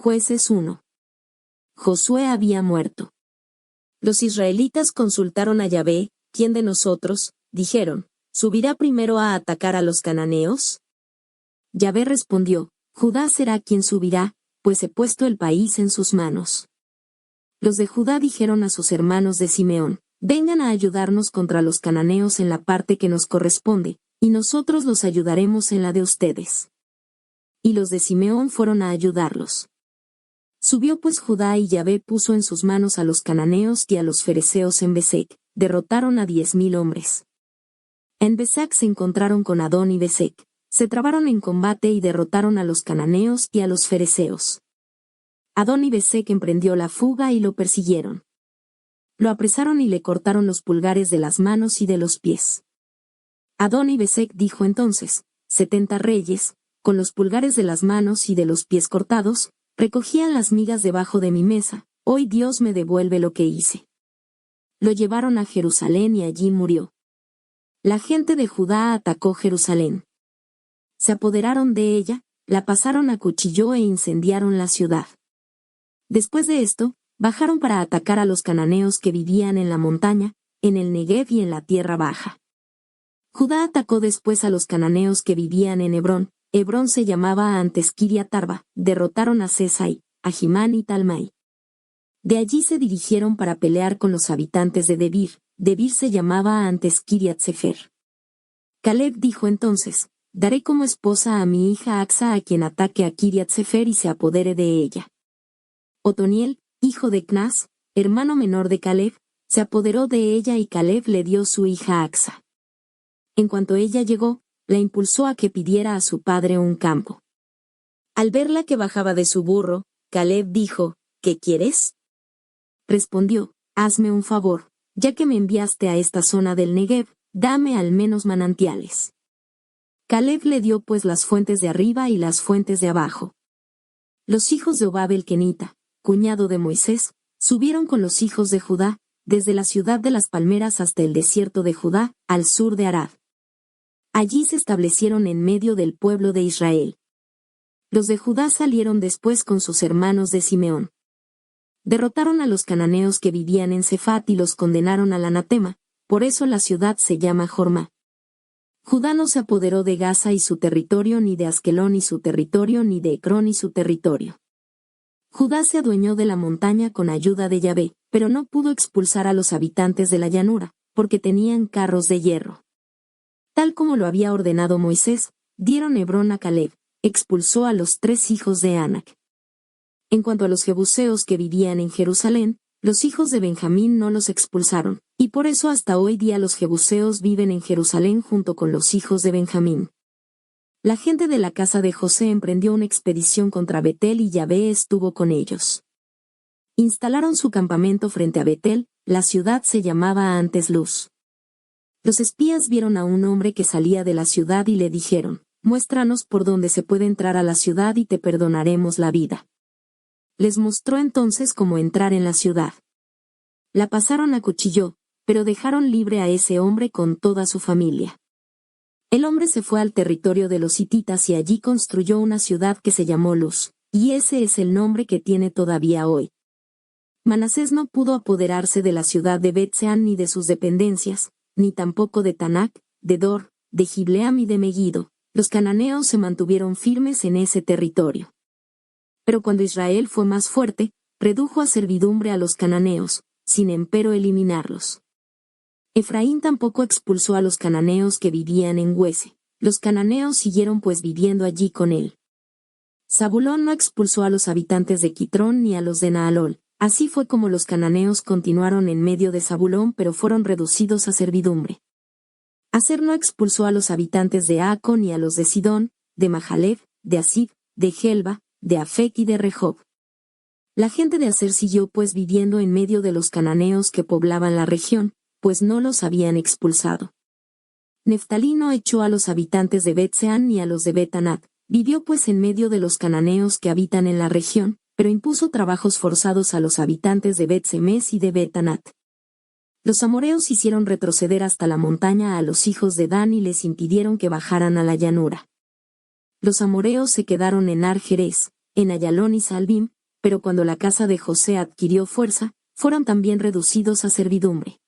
Jueces 1. Josué había muerto. Los israelitas consultaron a Yahvé. ¿Quién de nosotros, dijeron, subirá primero a atacar a los cananeos? Yahvé respondió, Judá será quien subirá, pues he puesto el país en sus manos. Los de Judá dijeron a sus hermanos de Simeón, vengan a ayudarnos contra los cananeos en la parte que nos corresponde, y nosotros los ayudaremos en la de ustedes. Y los de Simeón fueron a ayudarlos. Subió pues Judá y Yahvé puso en sus manos a los cananeos y a los fereceos en Besec, derrotaron a 10,000 hombres. En Besac se encontraron con Adón y Besec, se trabaron en combate y derrotaron a los cananeos y a los fereceos. Adón y Besec emprendió la fuga y lo persiguieron. Lo apresaron y le cortaron los pulgares de las manos y de los pies. Adón y Besec dijo entonces, 70 reyes, con los pulgares de las manos y de los pies cortados, recogían las migas debajo de mi mesa, hoy Dios me devuelve lo que hice. Lo llevaron a Jerusalén y allí murió. La gente de Judá atacó Jerusalén. Se apoderaron de ella, la pasaron a cuchillo e incendiaron la ciudad. Después de esto, bajaron para atacar a los cananeos que vivían en la montaña, en el Negev y en la tierra baja. Judá atacó después a los cananeos que vivían en Hebrón. Hebrón se llamaba antes Kiriat Arba, derrotaron a Sesai, a Jimán y Talmai. De allí se dirigieron para pelear con los habitantes de Debir. Debir se llamaba antes Kiriat Sefer. Caleb dijo entonces, daré como esposa a mi hija Axa a quien ataque a Kiriat Sefer y se apodere de ella. Otoniel, hijo de Knas, hermano menor de Caleb, se apoderó de ella y Caleb le dio su hija Axa. En cuanto ella llegó, la impulsó a que pidiera a su padre un campo. Al verla que bajaba de su burro, Caleb dijo, ¿qué quieres? Respondió, hazme un favor, ya que me enviaste a esta zona del Negev, dame al menos manantiales. Caleb le dio pues las fuentes de arriba y las fuentes de abajo. Los hijos de Obab el Kenita, cuñado de Moisés, subieron con los hijos de Judá, desde la ciudad de las palmeras hasta el desierto de Judá, al sur de Arad. Allí se establecieron en medio del pueblo de Israel. Los de Judá salieron después con sus hermanos de Simeón. Derrotaron a los cananeos que vivían en Cefat y los condenaron al anatema, por eso la ciudad se llama Jormá. Judá no se apoderó de Gaza y su territorio, ni de Askelón y su territorio, ni de Ecrón y su territorio. Judá se adueñó de la montaña con ayuda de Yahvé, pero no pudo expulsar a los habitantes de la llanura, porque tenían carros de hierro. Tal como lo había ordenado Moisés, dieron Hebrón a Caleb, expulsó a los 3 hijos de Anac. En cuanto a los jebuseos que vivían en Jerusalén, los hijos de Benjamín no los expulsaron, y por eso hasta hoy día los jebuseos viven en Jerusalén junto con los hijos de Benjamín. La gente de la casa de José emprendió una expedición contra Betel y Yahvé estuvo con ellos. Instalaron su campamento frente a Betel, la ciudad se llamaba antes Luz. Los espías vieron a un hombre que salía de la ciudad y le dijeron, muéstranos por dónde se puede entrar a la ciudad y te perdonaremos la vida. Les mostró entonces cómo entrar en la ciudad. La pasaron a cuchillo, pero dejaron libre a ese hombre con toda su familia. El hombre se fue al territorio de los hititas y allí construyó una ciudad que se llamó Luz, y ese es el nombre que tiene todavía hoy. Manasés no pudo apoderarse de la ciudad de Bet-Sean ni de sus dependencias, ni tampoco de Tanac, de Dor, de Gibleam y de Meguido. Los cananeos se mantuvieron firmes en ese territorio. Pero cuando Israel fue más fuerte, redujo a servidumbre a los cananeos, sin empero eliminarlos. Efraín tampoco expulsó a los cananeos que vivían en Huese. Los cananeos siguieron pues viviendo allí con él. Zabulón no expulsó a los habitantes de Quitrón ni a los de Naalol. Así fue como los cananeos continuaron en medio de Zabulón pero fueron reducidos a servidumbre. Aser no expulsó a los habitantes de Aco ni a los de Sidón, de Mahalev, de Asib, de Gelba, de Afec y de Rehob. La gente de Aser siguió pues viviendo en medio de los cananeos que poblaban la región, pues no los habían expulsado. Neftalí no echó a los habitantes de Bet-Sean ni a los de Bet-Anat, vivió pues en medio de los cananeos que habitan en la región, pero impuso trabajos forzados a los habitantes de Bet-Semes y de Bet-Anat. Los amoreos hicieron retroceder hasta la montaña a los hijos de Dan y les impidieron que bajaran a la llanura. Los amoreos se quedaron en Ar-Jerez, en Ayalón y Salbim, pero cuando la casa de José adquirió fuerza, fueron también reducidos a servidumbre.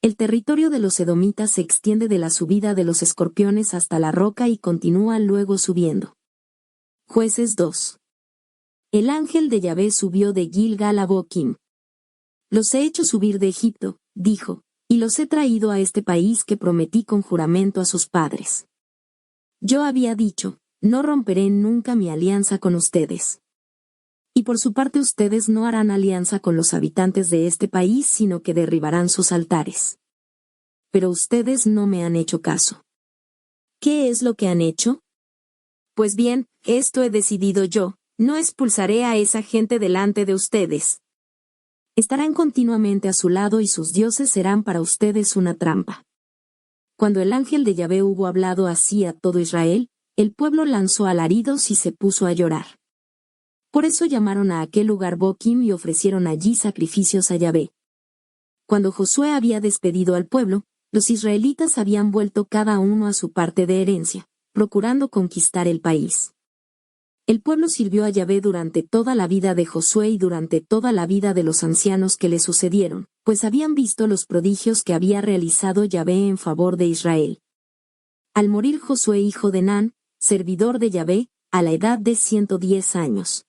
El territorio de los edomitas se extiende de la subida de los escorpiones hasta la roca y continúa luego subiendo. Jueces 2. El ángel de Yahvé subió de Gilgal a Boquim. Los he hecho subir de Egipto, dijo, y los he traído a este país que prometí con juramento a sus padres. Yo había dicho, no romperé nunca mi alianza con ustedes. Y por su parte ustedes no harán alianza con los habitantes de este país, sino que derribarán sus altares. Pero ustedes no me han hecho caso. ¿Qué es lo que han hecho? Pues bien, esto he decidido yo, no expulsaré a esa gente delante de ustedes. Estarán continuamente a su lado y sus dioses serán para ustedes una trampa. Cuando el ángel de Yahvé hubo hablado así a todo Israel, el pueblo lanzó alaridos y se puso a llorar. Por eso llamaron a aquel lugar Boquim y ofrecieron allí sacrificios a Yahvé. Cuando Josué había despedido al pueblo, los israelitas habían vuelto cada uno a su parte de herencia, procurando conquistar el país. El pueblo sirvió a Yahvé durante toda la vida de Josué y durante toda la vida de los ancianos que le sucedieron, pues habían visto los prodigios que había realizado Yahvé en favor de Israel. Al morir Josué hijo de Nun, servidor de Yahvé, a la edad de 110 años.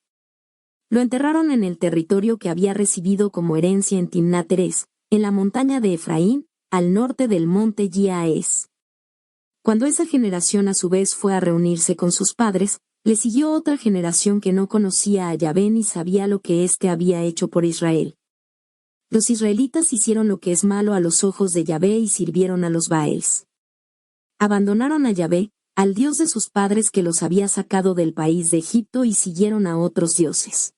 Lo enterraron en el territorio que había recibido como herencia en Timnat Heres, en la montaña de Efraín, al norte del monte Giaes. Cuando esa generación a su vez fue a reunirse con sus padres, le siguió otra generación que no conocía a Yahvé ni sabía lo que éste había hecho por Israel. Los israelitas hicieron lo que es malo a los ojos de Yahvé y sirvieron a los Baals. Abandonaron a Yahvé, al Dios de sus padres que los había sacado del país de Egipto y siguieron a otros dioses.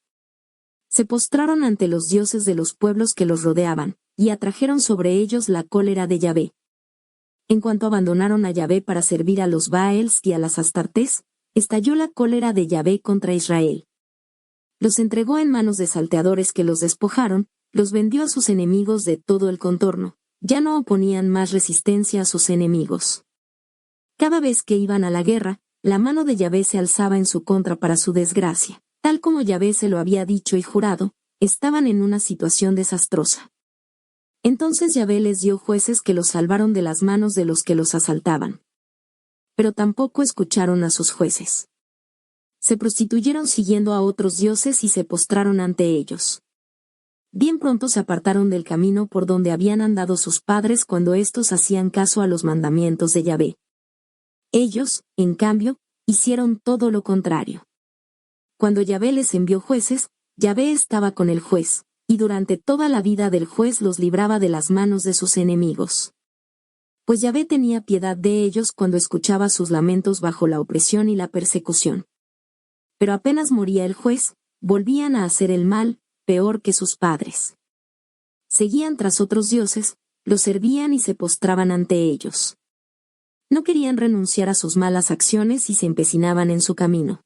Se postraron ante los dioses de los pueblos que los rodeaban, y atrajeron sobre ellos la cólera de Yahvé. En cuanto abandonaron a Yahvé para servir a los Baals y a las Astartés, estalló la cólera de Yahvé contra Israel. Los entregó en manos de salteadores que los despojaron, los vendió a sus enemigos de todo el contorno, ya no oponían más resistencia a sus enemigos. Cada vez que iban a la guerra, la mano de Yahvé se alzaba en su contra para su desgracia. Tal como Yahvé se lo había dicho y jurado, estaban en una situación desastrosa. Entonces Yahvé les dio jueces que los salvaron de las manos de los que los asaltaban. Pero tampoco escucharon a sus jueces. Se prostituyeron siguiendo a otros dioses y se postraron ante ellos. Bien pronto se apartaron del camino por donde habían andado sus padres cuando éstos hacían caso a los mandamientos de Yahvé. Ellos, en cambio, hicieron todo lo contrario. Cuando Yahvé les envió jueces, Yahvé estaba con el juez, y durante toda la vida del juez los libraba de las manos de sus enemigos. Pues Yahvé tenía piedad de ellos cuando escuchaba sus lamentos bajo la opresión y la persecución. Pero apenas moría el juez, volvían a hacer el mal, peor que sus padres. Seguían tras otros dioses, los servían y se postraban ante ellos. No querían renunciar a sus malas acciones y se empecinaban en su camino.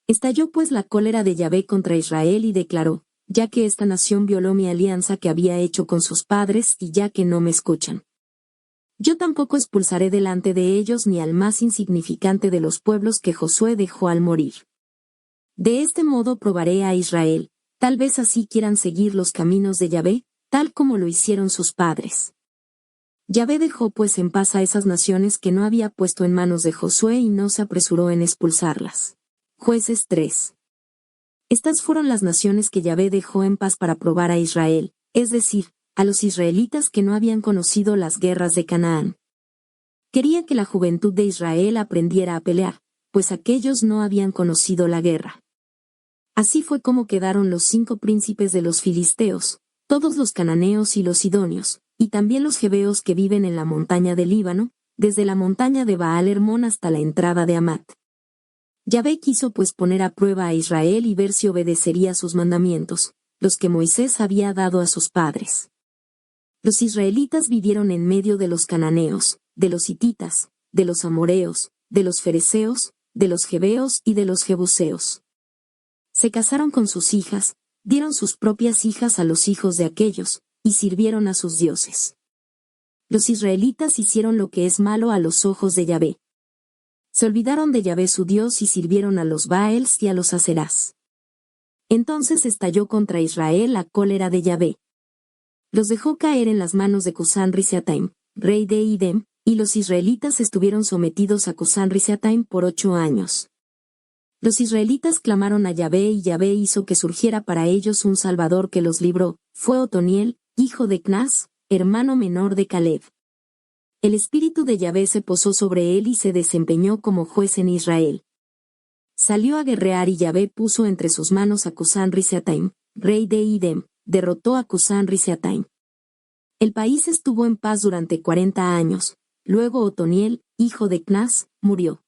Estalló pues la cólera de Yahvé contra Israel y declaró, ya que esta nación violó mi alianza que había hecho con sus padres y ya que no me escuchan. Yo tampoco expulsaré delante de ellos ni al más insignificante de los pueblos que Josué dejó al morir. De este modo probaré a Israel, tal vez así quieran seguir los caminos de Yahvé, tal como lo hicieron sus padres. Yahvé dejó pues en paz a esas naciones que no había puesto en manos de Josué y no se apresuró en expulsarlas. Jueces 3. Estas fueron las naciones que Yahvé dejó en paz para probar a Israel, es decir, a los israelitas que no habían conocido las guerras de Canaán. Quería que la juventud de Israel aprendiera a pelear, pues aquellos no habían conocido la guerra. Así fue como quedaron los 5 príncipes de los filisteos, todos los cananeos y los sidonios, y también los jebeos que viven en la montaña del Líbano, desde la montaña de Baal Hermón hasta la entrada de Amat. Yahvé quiso pues poner a prueba a Israel y ver si obedecería sus mandamientos, los que Moisés había dado a sus padres. Los israelitas vivieron en medio de los cananeos, de los hititas, de los amoreos, de los fereceos, de los jebeos y de los jebuseos. Se casaron con sus hijas, dieron sus propias hijas a los hijos de aquellos, y sirvieron a sus dioses. Los israelitas hicieron lo que es malo a los ojos de Yahvé. Se olvidaron de Yahvé su Dios y sirvieron a los Baals y a los Aserás. Entonces estalló contra Israel la cólera de Yahvé. Los dejó caer en las manos de Cusán-Risataim, rey de Idem, y los israelitas estuvieron sometidos a Cusán-Risataim por 8 años. Los israelitas clamaron a Yahvé y Yahvé hizo que surgiera para ellos un Salvador que los libró, fue Otoniel, hijo de Cnaz, hermano menor de Caleb. El espíritu de Yahvé se posó sobre él y se desempeñó como juez en Israel. Salió a guerrear y Yahvé puso entre sus manos a Cusán-Risataim, rey de Idem, derrotó a Cusán-Risataim. El país estuvo en paz durante 40 años, luego Otoniel, hijo de Cnaz, murió.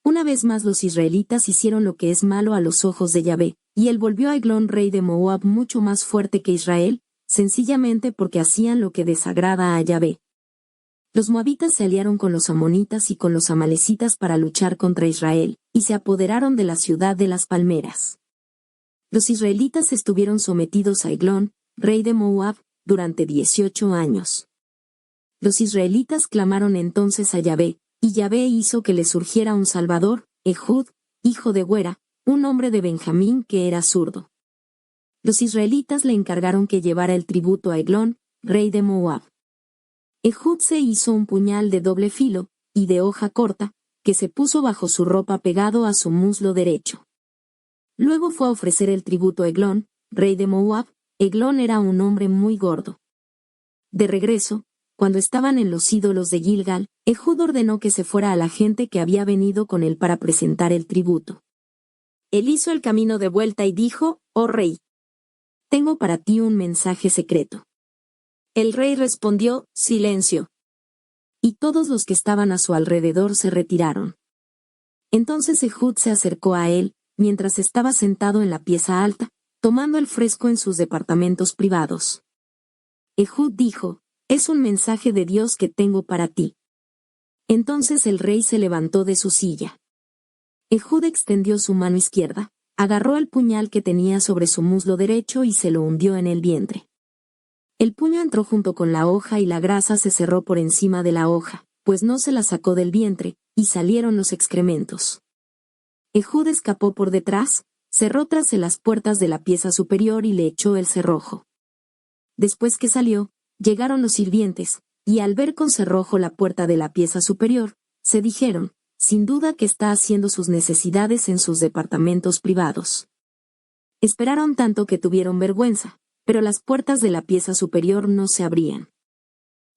Una vez más los israelitas hicieron lo que es malo a los ojos de Yahvé, y él volvió a Eglón rey de Moab mucho más fuerte que Israel, sencillamente porque hacían lo que desagrada a Yahvé. Los moabitas se aliaron con los amonitas y con los amalecitas para luchar contra Israel, y se apoderaron de la ciudad de las palmeras. Los israelitas estuvieron sometidos a Eglón, rey de Moab, durante 18 años. Los israelitas clamaron entonces a Yahvé, y Yahvé hizo que les surgiera un Salvador, Ehud, hijo de Huera, un hombre de Benjamín que era zurdo. Los israelitas le encargaron que llevara el tributo a Eglón, rey de Moab. Ehud se hizo un puñal de doble filo, y de hoja corta, que se puso bajo su ropa pegado a su muslo derecho. Luego fue a ofrecer el tributo a Eglón, rey de Moab. Eglón era un hombre muy gordo. De regreso, cuando estaban en los ídolos de Gilgal, Ehud ordenó que se fuera a la gente que había venido con él para presentar el tributo. Él hizo el camino de vuelta y dijo, «Oh rey, tengo para ti un mensaje secreto». El rey respondió, «Silencio». Y todos los que estaban a su alrededor se retiraron. Entonces Ehud se acercó a él, mientras estaba sentado en la pieza alta, tomando el fresco en sus departamentos privados. Ehud dijo, «Es un mensaje de Dios que tengo para ti». Entonces el rey se levantó de su silla. Ehud extendió su mano izquierda, agarró el puñal que tenía sobre su muslo derecho y se lo hundió en el vientre. El puño entró junto con la hoja y la grasa se cerró por encima de la hoja, pues no se la sacó del vientre, y salieron los excrementos. Ehud escapó por detrás, cerró tras las puertas de la pieza superior y le echó el cerrojo. Después que salió, llegaron los sirvientes, y al ver con cerrojo la puerta de la pieza superior, se dijeron, sin duda que está haciendo sus necesidades en sus departamentos privados. Esperaron tanto que tuvieron vergüenza, pero las puertas de la pieza superior no se abrían.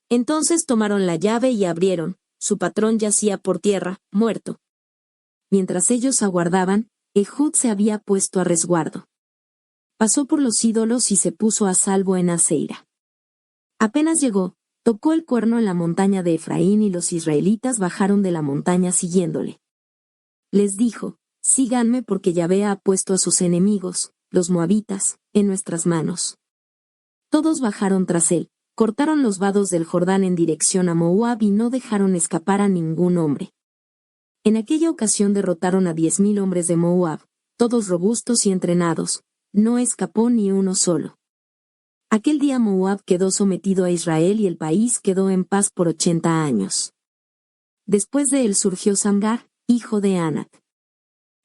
Entonces tomaron la llave y abrieron, su patrón yacía por tierra, muerto. Mientras ellos aguardaban, Ehud se había puesto a resguardo. Pasó por los ídolos y se puso a salvo en Aseira. Apenas llegó, tocó el cuerno en la montaña de Efraín y los israelitas bajaron de la montaña siguiéndole. Les dijo, síganme porque Yahvé ha puesto a sus enemigos, los moabitas, en nuestras manos. Todos bajaron tras él, cortaron los vados del Jordán en dirección a Moab y no dejaron escapar a ningún hombre. En aquella ocasión derrotaron a 10,000 hombres de Moab, todos robustos y entrenados, no escapó ni uno solo. Aquel día Moab quedó sometido a Israel y el país quedó en paz por 80 años. Después de él surgió Samgar, hijo de Anat.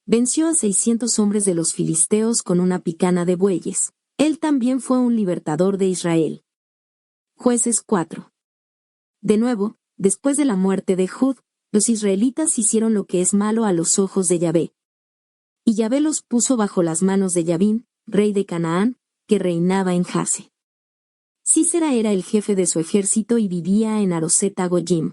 Venció a 600 hombres de los filisteos con una picana de bueyes. Él también fue un libertador de Israel. Jueces 4. De nuevo, después de la muerte de Ehud, los israelitas hicieron lo que es malo a los ojos de Yahvé. Y Yahvé los puso bajo las manos de Yabín, rey de Canaán, que reinaba en Jase. Sísera era el jefe de su ejército y vivía en Aroset Agoyim.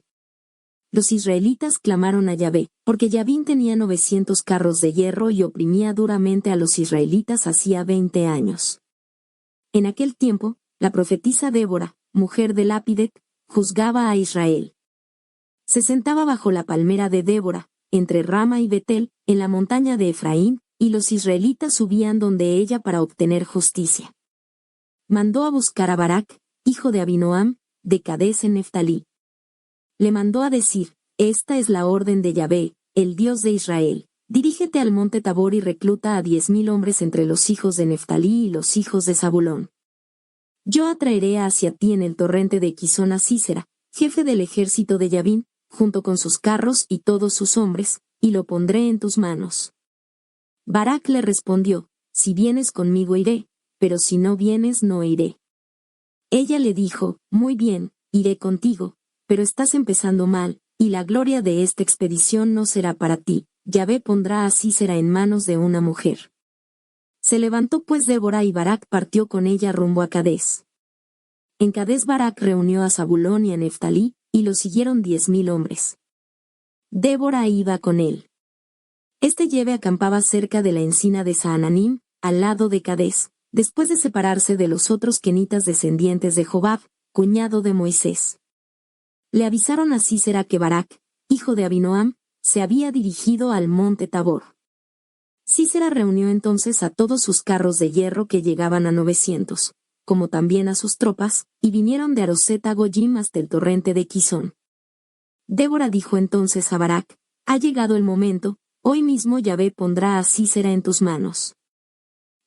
Los israelitas clamaron a Yahvé, porque Yabín tenía 900 carros de hierro y oprimía duramente a los israelitas hacía 20 años. En aquel tiempo, la profetisa Débora, mujer de Lapidet, juzgaba a Israel. Se sentaba bajo la palmera de Débora, entre Rama y Betel, en la montaña de Efraín, y los israelitas subían donde ella para obtener justicia. Mandó a buscar a Barak, hijo de Abinoam, de Cades en Neftalí. Le mandó a decir, esta es la orden de Yahvé, el Dios de Israel. Dirígete al monte Tabor y recluta a 10,000 hombres entre los hijos de Neftalí y los hijos de Zabulón. Yo atraeré hacia ti en el torrente de Quisón a Sísera, jefe del ejército de Yabín, junto con sus carros y todos sus hombres, y lo pondré en tus manos. Barak le respondió, si vienes conmigo iré, pero si no vienes no iré. Ella le dijo, muy bien, iré contigo, pero estás empezando mal, y la gloria de esta expedición no será para ti. Yahvé pondrá a Sísera en manos de una mujer. Se levantó pues Débora y Barak partió con ella rumbo a Cades. En Cades Barak reunió a Zabulón y a Neftalí, y lo siguieron 10,000 hombres. Débora iba con él. Este Yeve acampaba cerca de la encina de Saananim, al lado de Cades, después de separarse de los otros kenitas descendientes de Jobab, cuñado de Moisés. Le avisaron a Sísera que Barak, hijo de Abinoam, se había dirigido al monte Tabor. Sísera reunió entonces a todos sus carros de hierro que llegaban a 900, como también a sus tropas, y vinieron de Aroset a Goyim hasta el torrente de Quizón. Débora dijo entonces a Barak, ha llegado el momento, hoy mismo Yahvé pondrá a Sísera en tus manos.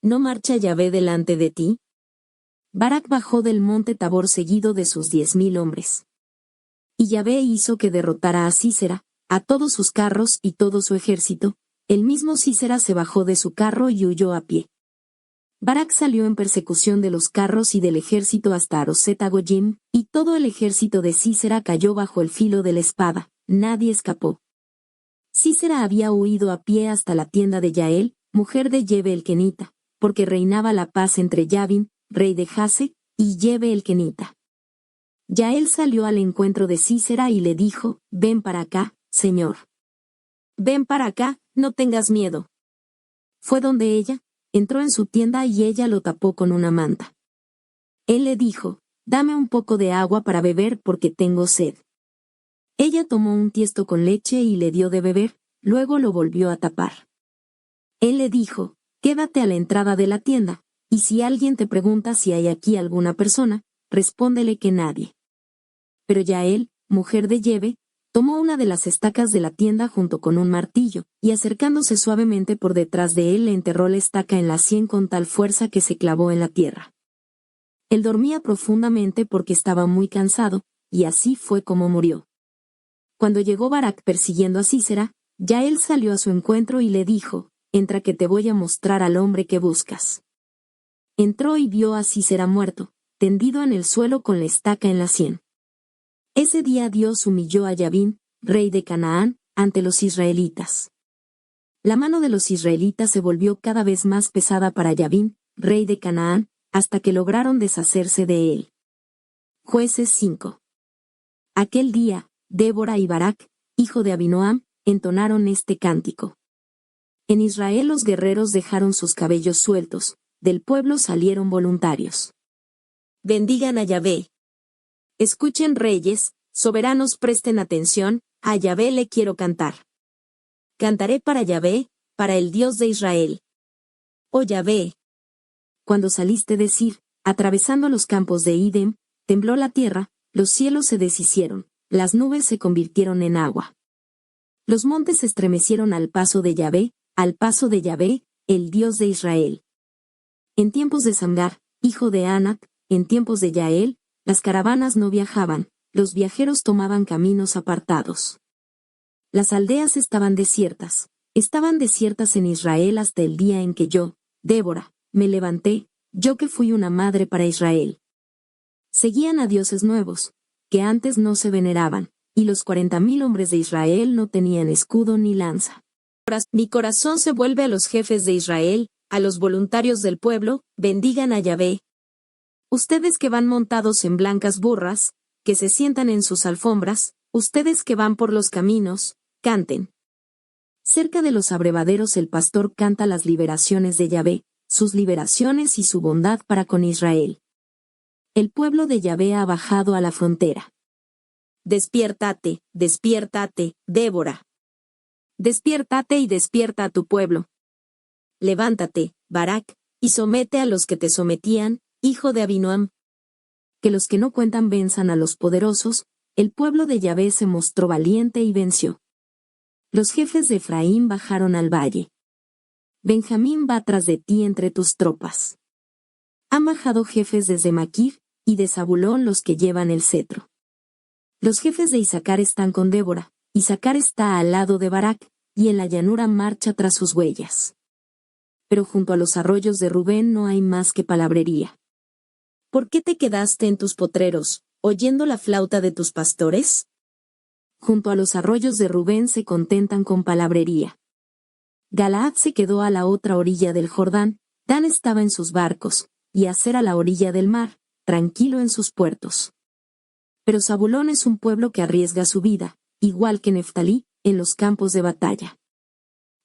¿No marcha Yahvé delante de ti? Barak bajó del monte Tabor seguido de sus 10,000 hombres. Y Yahvé hizo que derrotara a Sísera, a todos sus carros y todo su ejército. El mismo Sísera se bajó de su carro y huyó a pie. Barak salió en persecución de los carros y del ejército hasta Aroset Goyim, y todo el ejército de Sísera cayó bajo el filo de la espada, nadie escapó. Sísera había huido a pie hasta la tienda de Yael, mujer de Yeve el Kenita, porque reinaba la paz entre Yabin, rey de Jase, y Yeve el Kenita. Yael salió al encuentro de Sísera y le dijo, ven para acá, señor. Ven para acá, no tengas miedo. Fue donde ella, entró en su tienda y ella lo tapó con una manta. Él le dijo, dame un poco de agua para beber porque tengo sed. Ella tomó un tiesto con leche y le dio de beber, luego lo volvió a tapar. Él le dijo, quédate a la entrada de la tienda, y si alguien te pregunta si hay aquí alguna persona, respóndele que nadie. Pero Yael, mujer de Yeve, tomó una de las estacas de la tienda junto con un martillo, y acercándose suavemente por detrás de él le enterró la estaca en la sien con tal fuerza que se clavó en la tierra. Él dormía profundamente porque estaba muy cansado, y así fue como murió. Cuando llegó Barak persiguiendo a Sísera, Yael salió a su encuentro y le dijo, entra que te voy a mostrar al hombre que buscas. Entró y vio a Sísera muerto, tendido en el suelo con la estaca en la sien. Ese día Dios humilló a Yabín, rey de Canaán, ante los israelitas. La mano de los israelitas se volvió cada vez más pesada para Yabín, rey de Canaán, hasta que lograron deshacerse de él. Jueces 5. Aquel día, Débora y Barak, hijo de Abinoam, entonaron este cántico. En Israel los guerreros dejaron sus cabellos sueltos, del pueblo salieron voluntarios. Bendigan a Yahvé. Escuchen reyes, soberanos presten atención, a Yahvé le quiero cantar. Cantaré para Yahvé, para el Dios de Israel. Oh Yahvé. Cuando saliste de Sir, atravesando los campos de Idem, tembló la tierra, los cielos se deshicieron, las nubes se convirtieron en agua. Los montes se estremecieron al paso de Yahvé, el Dios de Israel. En tiempos de Samgar, hijo de Anac, en tiempos de Yael, las caravanas no viajaban, los viajeros tomaban caminos apartados. Las aldeas estaban desiertas en Israel hasta el día en que yo, Débora, me levanté, yo que fui una madre para Israel. Seguían a dioses nuevos, que antes no se veneraban, y los 40,000 hombres de Israel no tenían escudo ni lanza. Mi corazón se vuelve a los jefes de Israel, a los voluntarios del pueblo, bendigan a Yahvé. Ustedes que van montados en blancas burras, que se sientan en sus alfombras, ustedes que van por los caminos, canten. Cerca de los abrevaderos el pastor canta las liberaciones de Yahvé, sus liberaciones y su bondad para con Israel. El pueblo de Yahvé ha bajado a la frontera. Despiértate, despiértate, Débora. Despiértate y despierta a tu pueblo. Levántate, Barak, y somete a los que te sometían, hijo de Abinoam. Que los que no cuentan venzan a los poderosos, el pueblo de Yahvé se mostró valiente y venció. Los jefes de Efraín bajaron al valle. Benjamín va tras de ti entre tus tropas. Han bajado jefes desde Maquir, y de Zabulón los que llevan el cetro. Los jefes de Isaacar están con Débora, Isaacar está al lado de Barak, y en la llanura marcha tras sus huellas. pero junto a los arroyos de Rubén no hay más que palabrería. ¿Por qué te quedaste en tus potreros, oyendo la flauta de tus pastores? Junto a los arroyos de Rubén se contentan con palabrería. Galaad se quedó a la otra orilla del Jordán, Dan estaba en sus barcos, y Aser a la orilla del mar, tranquilo en sus puertos. Pero Zabulón es un pueblo que arriesga su vida, igual que Neftalí, en los campos de batalla.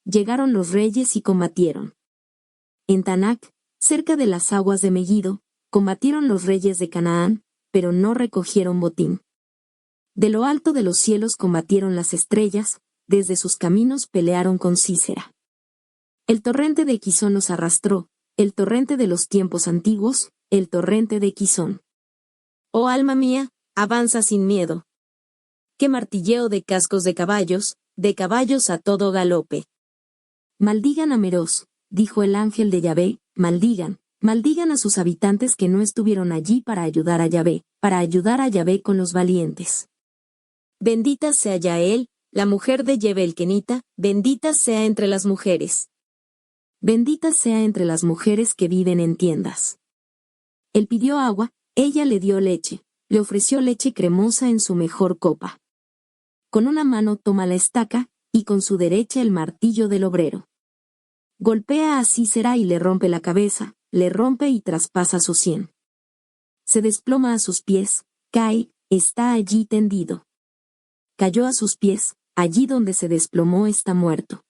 Llegaron los reyes y combatieron. En Tanac, cerca de las aguas de Megiddo, combatieron los reyes de Canaán, pero no recogieron botín. De lo alto de los cielos combatieron las estrellas, desde sus caminos pelearon con Sísera. El torrente de Quizón los arrastró, el torrente de los tiempos antiguos, el torrente de Quizón. Oh alma mía, avanza sin miedo. Qué martilleo de cascos de caballos a todo galope. Maldigan a Meroz, dijo el ángel de Yahvé, maldigan a sus habitantes que no estuvieron allí para ayudar a Yahvé con los valientes. Bendita sea Yael, la mujer de Yebel Kenita, bendita sea entre las mujeres. Bendita sea entre las mujeres que viven en tiendas. Él pidió agua, ella le dio leche, le ofreció leche cremosa en su mejor copa. Con una mano toma la estaca, y con su derecha el martillo del obrero. Golpea a Sísera y le rompe la cabeza, le rompe y traspasa su sien. Se desploma a sus pies, cae, está allí tendido. Cayó a sus pies, allí donde se desplomó está muerto.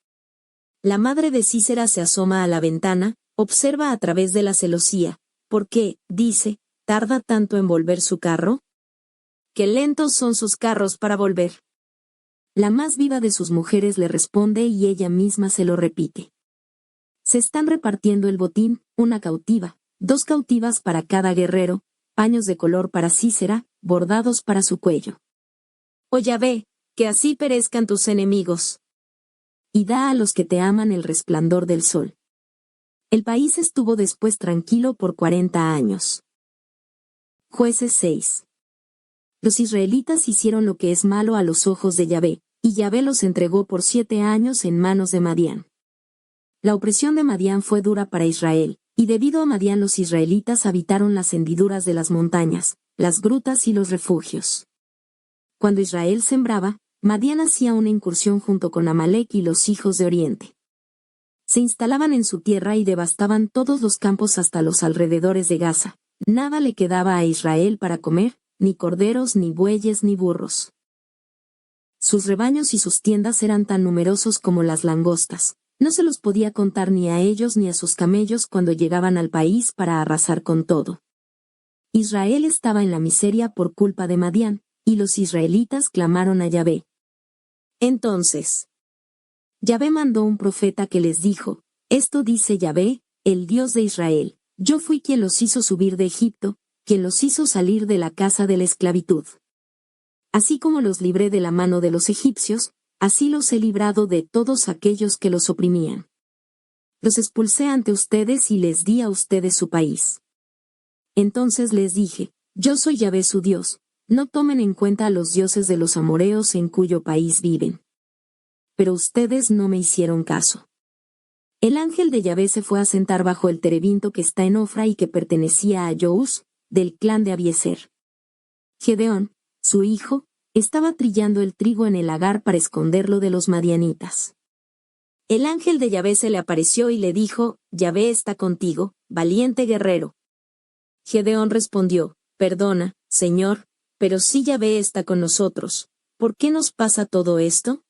La madre de Sísera se asoma a la ventana, observa a través de la celosía. ¿Por qué, dice, tarda tanto en volver su carro? ¡Qué lentos son sus carros para volver! La más viva de sus mujeres le responde y ella misma se lo repite. Se están repartiendo el botín, una cautiva, 2 cautivas para cada guerrero, paños de color para Sísera, bordados para su cuello. Oh Yahvé, que así perezcan tus enemigos. Y da a los que te aman el resplandor del sol. El país estuvo después tranquilo por 40 años. Jueces 6. Los israelitas hicieron lo que es malo a los ojos de Yahvé, y Yahvé los entregó por 7 años en manos de Madián. La opresión de Madián fue dura para Israel, y debido a Madián los israelitas habitaron las hendiduras de las montañas, las grutas y los refugios. Cuando Israel sembraba, Madián hacía una incursión junto con Amalek y los hijos de Oriente. Se instalaban en su tierra y devastaban todos los campos hasta los alrededores de Gaza. Nada le quedaba a Israel para comer, ni corderos, ni bueyes, ni burros. Sus rebaños y sus tiendas eran tan numerosos como las langostas. No se los podía contar ni a ellos ni a sus camellos cuando llegaban al país para arrasar con todo. Israel estaba en la miseria por culpa de Madián, y los israelitas clamaron a Yahvé. Entonces, Yahvé mandó un profeta que les dijo, esto dice Yahvé, el Dios de Israel, yo fui quien los hizo subir de Egipto, quien los hizo salir de la casa de la esclavitud. Así como los libré de la mano de los egipcios, así los he librado de todos aquellos que los oprimían. Los expulsé ante ustedes y les di a ustedes su país. Entonces les dije, yo soy Yahvé su Dios, no tomen en cuenta a los dioses de los amoreos en cuyo país viven. Pero ustedes no me hicieron caso. El ángel de Yahvé se fue a sentar bajo el terebinto que está en Ofra y que pertenecía a Joús, del clan de Abiezer. Gedeón, su hijo, estaba trillando el trigo en el lagar para esconderlo de los madianitas. El ángel de Yahvé se le apareció y le dijo, Yahvé está contigo, valiente guerrero. Gedeón respondió, perdona, Señor, pero si Yahvé está con nosotros, ¿por qué nos pasa todo esto?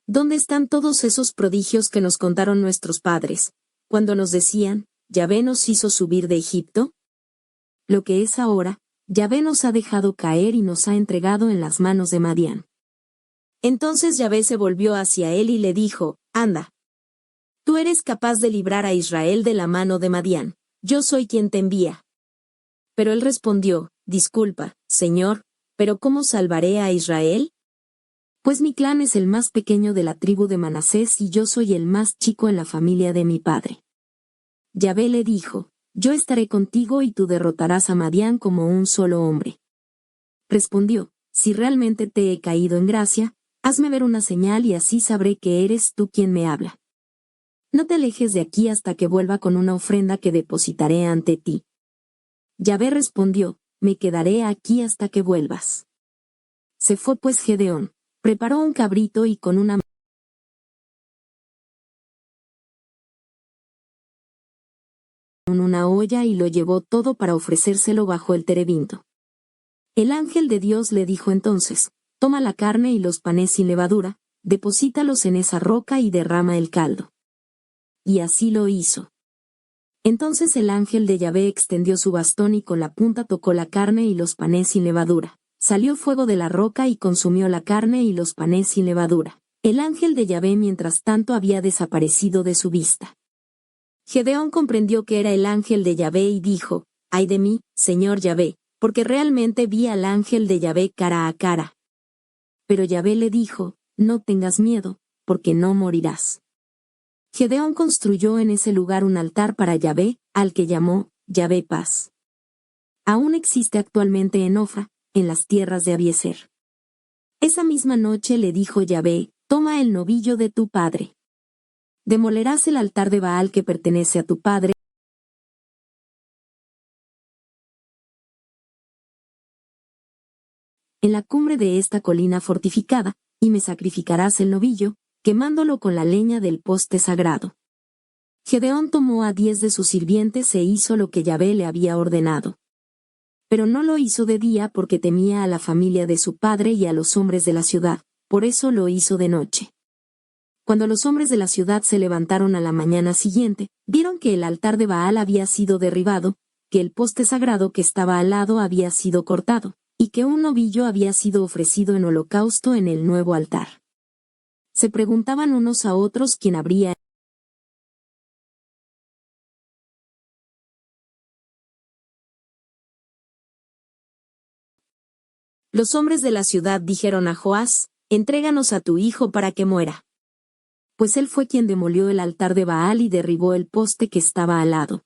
¿Dónde están todos esos prodigios que nos contaron nuestros padres, cuando nos decían, Yahvé nos hizo subir de Egipto? Lo que es ahora, Yahvé nos ha dejado caer y nos ha entregado en las manos de Madián. Entonces Yahvé se volvió hacia él y le dijo, anda. Tú eres capaz de librar a Israel de la mano de Madián, yo soy quien te envía. Pero él respondió, disculpa, Señor, pero ¿cómo salvaré a Israel? Pues mi clan es el más pequeño de la tribu de Manasés y yo soy el más chico en la familia de mi padre. Yahvé le dijo, yo estaré contigo y tú derrotarás a Madián como un solo hombre. Respondió, si realmente te he caído en gracia, hazme ver una señal y así sabré que eres tú quien me habla. no te alejes de aquí hasta que vuelva con una ofrenda que depositaré ante ti. Yahvé respondió, me quedaré aquí hasta que vuelvas. Se fue pues Gedeón, preparó un cabrito y con una en una olla y lo llevó todo para ofrecérselo bajo el terebinto. El ángel de Dios le dijo entonces, toma la carne y los panes sin levadura, deposítalos en esa roca y derrama el caldo. Y así lo hizo. Entonces el ángel de Yahvé extendió su bastón y con la punta tocó la carne y los panes sin levadura. Salió fuego de la roca y consumió la carne y los panes sin levadura. El ángel de Yahvé mientras tanto había desaparecido de su vista. Gedeón comprendió que era el ángel de Yahvé y dijo, ay de mí, Señor Yahvé, porque realmente vi al ángel de Yahvé cara a cara. Pero Yahvé le dijo, no tengas miedo, porque no morirás. Gedeón construyó en ese lugar un altar para Yahvé, al que llamó Yahvé Paz. Aún existe actualmente en Ofra, en las tierras de Abiezer. Esa misma noche le dijo Yahvé, toma el novillo de tu padre. Demolerás el altar de Baal que pertenece a tu padre, en la cumbre de esta colina fortificada, y me sacrificarás el novillo, quemándolo con la leña del poste sagrado. Gedeón tomó a 10 de sus sirvientes e hizo lo que Yahvé le había ordenado. Pero no lo hizo de día porque temía a la familia de su padre y a los hombres de la ciudad, por eso lo hizo de noche. Cuando los hombres de la ciudad se levantaron a la mañana siguiente, vieron que el altar de Baal había sido derribado, que el poste sagrado que estaba al lado había sido cortado, y que un novillo había sido ofrecido en holocausto en el nuevo altar. Se preguntaban unos a otros quién habría Los hombres de la ciudad dijeron a Joás, entréganos a tu hijo para que muera. Pues él fue quien demolió el altar de Baal y derribó el poste que estaba al lado.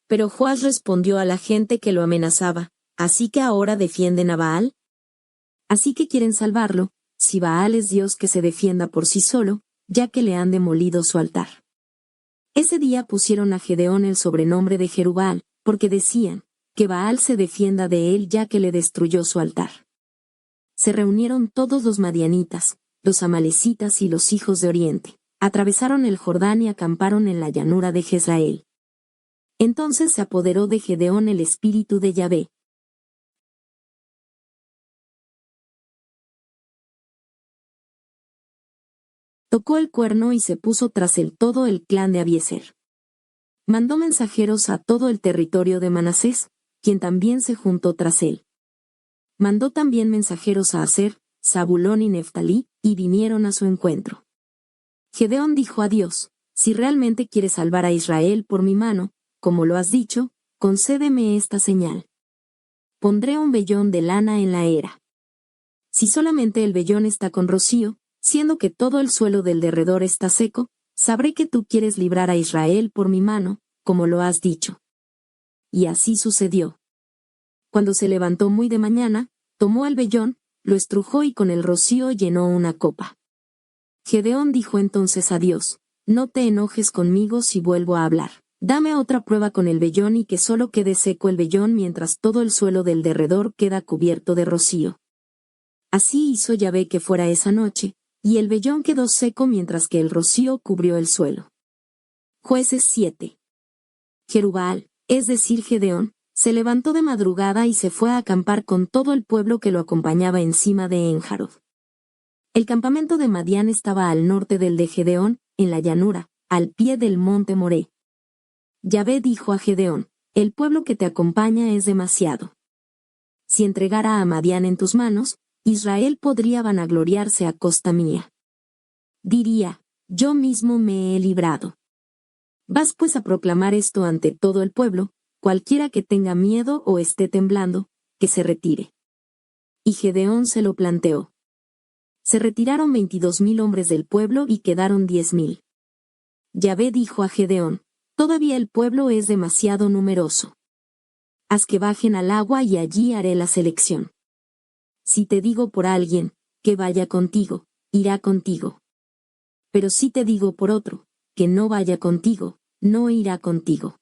Pero Joás respondió a la gente que lo amenazaba, ¿así que ahora defienden a Baal? Así que quieren salvarlo, si Baal es Dios que se defienda por sí solo, ya que le han demolido su altar. Ese día pusieron a Gedeón el sobrenombre de Jerubbaal, porque decían, que Baal se defienda de él ya que le destruyó su altar. Se reunieron todos los madianitas, los amalecitas y los hijos de Oriente, atravesaron el Jordán y acamparon en la llanura de Jezreel. Entonces se apoderó de Gedeón el espíritu de Yahvé. Tocó el cuerno y se puso tras él todo el clan de Abiezer. Mandó mensajeros a todo el territorio de Manasés, quien también se juntó tras él. Mandó también mensajeros a Aser, Zabulón y Neftalí, y vinieron a su encuentro. Gedeón dijo a Dios, si realmente quieres salvar a Israel por mi mano, como lo has dicho, concédeme esta señal. Pondré un vellón de lana en la era. Si solamente el vellón está con rocío, siendo que todo el suelo del derredor está seco, sabré que tú quieres librar a Israel por mi mano, como lo has dicho. Y así sucedió. Cuando se levantó muy de mañana, tomó el vellón, lo estrujó y con el rocío llenó una copa. Gedeón dijo entonces a Dios, no te enojes conmigo si vuelvo a hablar. Dame otra prueba con el vellón y que solo quede seco el vellón mientras todo el suelo del derredor queda cubierto de rocío. Así hizo Yahvé que fuera esa noche, y el vellón quedó seco mientras que el rocío cubrió el suelo. Jueces 7. Jerubbaal, es decir Gedeón, se levantó de madrugada y se fue a acampar con todo el pueblo que lo acompañaba encima de Enjarod. El campamento de Madián estaba al norte del de Gedeón, en la llanura, al pie del monte Moré. Yahvé dijo a Gedeón, el pueblo que te acompaña es demasiado. Si entregara a Madián en tus manos, Israel podría vanagloriarse a costa mía. Diría, yo mismo me he librado. Vas pues a proclamar esto ante todo el pueblo, cualquiera que tenga miedo o esté temblando, que se retire. Y Gedeón se lo planteó. Se retiraron 22,000 hombres del pueblo y quedaron 10,000. Yahvé dijo a Gedeón, todavía el pueblo es demasiado numeroso. Haz que bajen al agua y allí haré la selección. Si te digo por alguien, que vaya contigo, irá contigo. Pero si te digo por otro, que no vaya contigo, no irá contigo.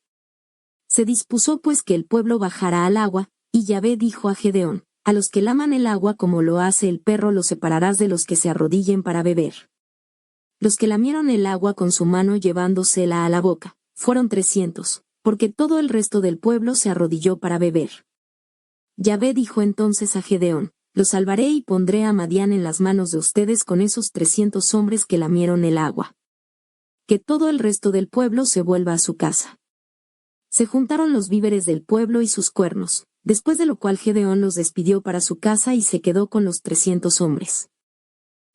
Se dispuso pues que el pueblo bajara al agua, y Yahvé dijo a Gedeón: a los que laman el agua como lo hace el perro los separarás de los que se arrodillen para beber. Los que lamieron el agua con su mano llevándosela a la boca, fueron 300, porque todo el resto del pueblo se arrodilló para beber. Yahvé dijo entonces a Gedeón: los salvaré y pondré a Madián en las manos de ustedes con esos 300 hombres que lamieron el agua. Que todo el resto del pueblo se vuelva a su casa. Se juntaron los víveres del pueblo y sus cuernos, después de lo cual Gedeón los despidió para su casa y se quedó con los 300 hombres.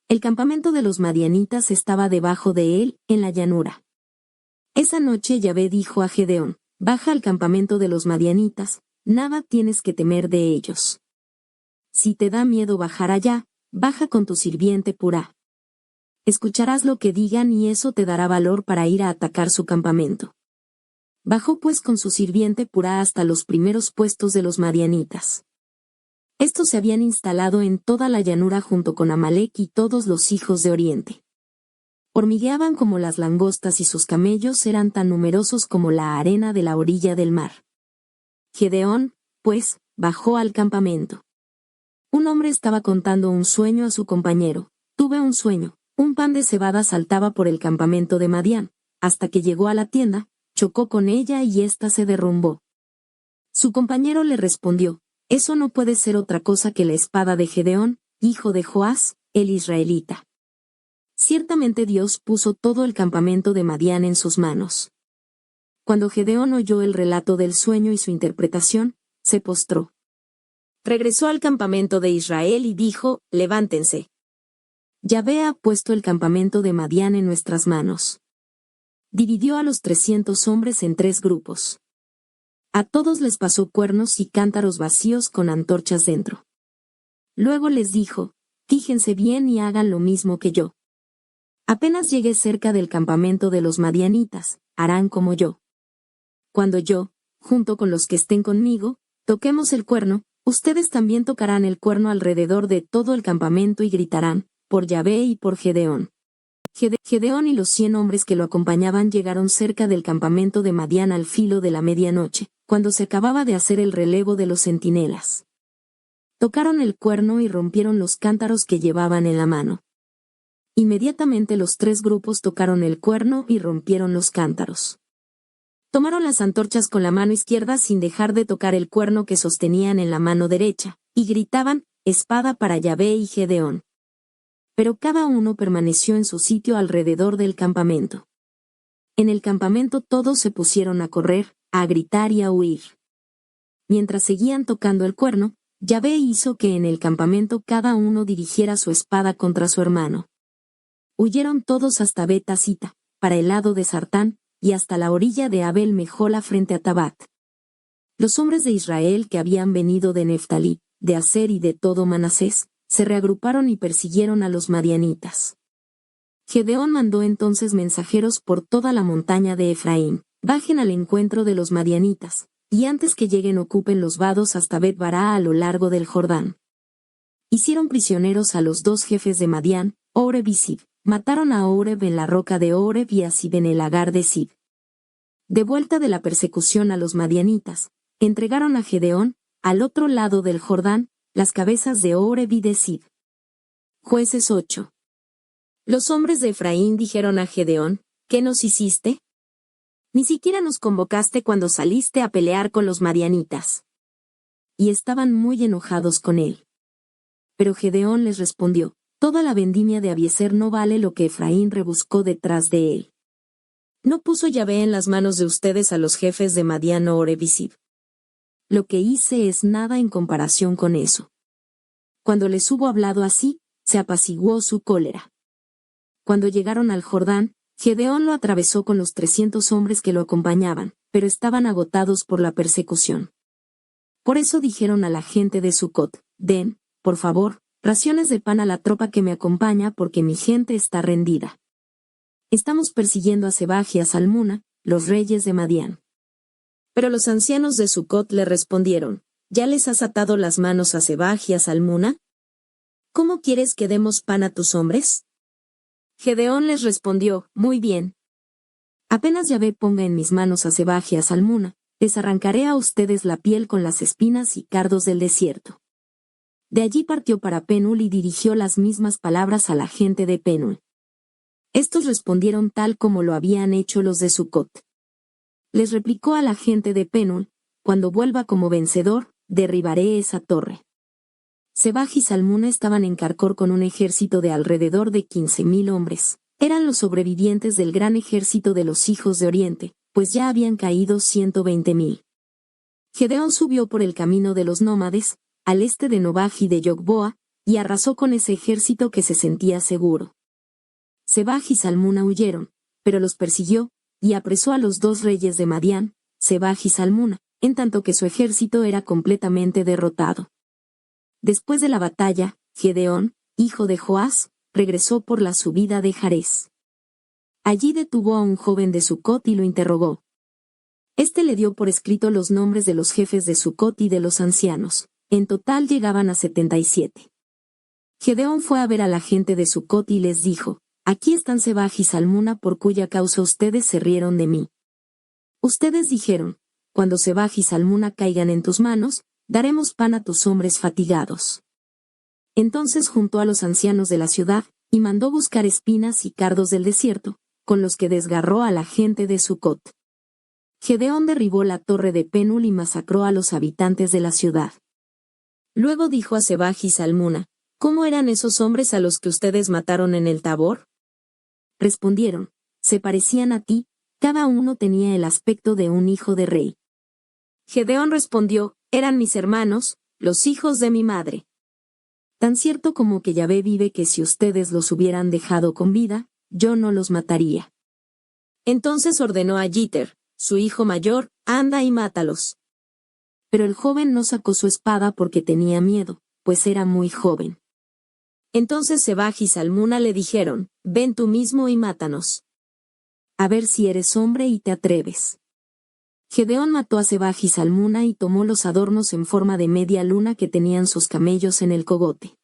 El campamento de los madianitas estaba debajo de él, en la llanura. Esa noche Yahvé dijo a Gedeón: baja al campamento de los madianitas, nada tienes que temer de ellos. Si te da miedo bajar allá, baja con tu sirviente Purá. Escucharás lo que digan y eso te dará valor para ir a atacar su campamento. Bajó pues con su sirviente Purá hasta los primeros puestos de los madianitas. Estos se habían instalado en toda la llanura junto con Amalec y todos los hijos de Oriente. Hormigueaban como las langostas y sus camellos eran tan numerosos como la arena de la orilla del mar. Gedeón, pues, bajó al campamento. Un hombre estaba contando un sueño a su compañero. Tuve un sueño. Un pan de cebada saltaba por el campamento de Madián, hasta que llegó a la tienda, chocó con ella y ésta se derrumbó. Su compañero le respondió: eso no puede ser otra cosa que la espada de Gedeón, hijo de Joás, el israelita. Ciertamente Dios puso todo el campamento de Madián en sus manos. Cuando Gedeón oyó el relato del sueño y su interpretación, se postró. Regresó al campamento de Israel y dijo: levántense. Yahvé ha puesto el campamento de Madián en nuestras manos. Dividió a los 300 hombres en 3 grupos. A todos les pasó cuernos y cántaros vacíos con antorchas dentro. Luego les dijo: fíjense bien y hagan lo mismo que yo. Apenas llegué cerca del campamento de los madianitas, harán como yo. Cuando yo, junto con los que estén conmigo, toquemos el cuerno, ustedes también tocarán el cuerno alrededor de todo el campamento y gritarán: por Yahvé y por Gedeón. Gedeón y los 100 hombres que lo acompañaban llegaron cerca del campamento de Madián al filo de la medianoche, cuando se acababa de hacer el relevo de los centinelas. Tocaron el cuerno y rompieron los cántaros que llevaban en la mano. Inmediatamente los 3 grupos tocaron el cuerno y rompieron los cántaros. Tomaron las antorchas con la mano izquierda sin dejar de tocar el cuerno que sostenían en la mano derecha, y gritaban: espada para Yahvé y Gedeón. Pero cada uno permaneció en su sitio alrededor del campamento. En el campamento todos se pusieron a correr, a gritar y a huir. Mientras seguían tocando el cuerno, Yahvé hizo que en el campamento cada uno dirigiera su espada contra su hermano. Huyeron todos hasta Bet-Asita, para el lado de Sartán, y hasta la orilla de Abel Mejola frente a Tabat. Los hombres de Israel que habían venido de Neftalí, de Aser y de todo Manasés, se reagruparon y persiguieron a los madianitas. Gedeón mandó entonces mensajeros por toda la montaña de Efraín: bajen al encuentro de los madianitas, y antes que lleguen ocupen los vados hasta Bet-Bará a lo largo del Jordán. Hicieron prisioneros a los 2 jefes de Madián, Oreb y Sib. Mataron a Oreb en la roca de Oreb y a Sib en el lagar de Sib. De vuelta de la persecución a los madianitas, entregaron a Gedeón, al otro lado del Jordán, las cabezas de Oreb y de Sib. Jueces 8. Los hombres de Efraín dijeron a Gedeón: ¿qué nos hiciste? Ni siquiera nos convocaste cuando saliste a pelear con los madianitas. Y estaban muy enojados con él. Pero Gedeón les respondió: toda la vendimia de Abiezer no vale lo que Efraín rebuscó detrás de él. ¿No puso Yahvé en las manos de ustedes a los jefes de Madián, Oreb y Sib? Lo que hice es nada en comparación con eso. Cuando les hubo hablado así, se apaciguó su cólera. Cuando llegaron al Jordán, Gedeón lo atravesó con los 300 hombres que lo acompañaban, pero estaban agotados por la persecución. Por eso dijeron a la gente de Sucot: den, por favor, raciones de pan a la tropa que me acompaña porque mi gente está rendida. Estamos persiguiendo a Sebaj y a Salmuna, los reyes de Madián. Pero los ancianos de Sucot le respondieron: ¿ya les has atado las manos a Sebaj y a Salmuna? ¿Cómo quieres que demos pan a tus hombres? Gedeón les respondió: muy bien. Apenas Yahvé ponga en mis manos a Sebaj y a Salmuna, les arrancaré a ustedes la piel con las espinas y cardos del desierto. De allí partió para Penul y dirigió las mismas palabras a la gente de Penul. Estos respondieron tal como lo habían hecho los de Sucot. Les replicó a la gente de Penul: cuando vuelva como vencedor, derribaré esa torre. Sebaj y Salmuna estaban en Carcor con un ejército de alrededor de 15,000 hombres. Eran los sobrevivientes del gran ejército de los hijos de Oriente, pues ya habían caído 120,000. Gedeón subió por el camino de los nómades, al este de Nobaj y de Yogboa, y arrasó con ese ejército que se sentía seguro. Sebaj y Salmuna huyeron, pero los persiguió, y apresó a los 2 reyes de Madián, Sebaj y Salmuna, en tanto que su ejército era completamente derrotado. Después de la batalla, Gedeón, hijo de Joás, regresó por la subida de Jarés. Allí detuvo a un joven de Sucot y lo interrogó. Este le dio por escrito los nombres de los jefes de Sucot y de los ancianos. En total llegaban a 77. Gedeón fue a ver a la gente de Sucot y les dijo: aquí están Sebaj y Salmuna por cuya causa ustedes se rieron de mí. Ustedes dijeron: cuando Sebaj y Salmuna caigan en tus manos, daremos pan a tus hombres fatigados. Entonces juntó a los ancianos de la ciudad, y mandó buscar espinas y cardos del desierto, con los que desgarró a la gente de Sucot. Gedeón derribó la torre de Penul y masacró a los habitantes de la ciudad. Luego dijo a Sebaj y Salmuna: ¿cómo eran esos hombres a los que ustedes mataron en el Tabor? Respondieron: se parecían a ti, cada uno tenía el aspecto de un hijo de rey. Gedeón respondió: eran mis hermanos, los hijos de mi madre. Tan cierto como que Yahvé vive que si ustedes los hubieran dejado con vida, yo no los mataría. Entonces ordenó a Yiter, su hijo mayor: anda y mátalos. Pero el joven no sacó su espada porque tenía miedo, pues era muy joven. Entonces Sebaj y Salmuna le dijeron: ven tú mismo y mátanos. A ver si eres hombre y te atreves. Gedeón mató a Sebaj y Salmuna y tomó los adornos en forma de media luna que tenían sus camellos en el cogote.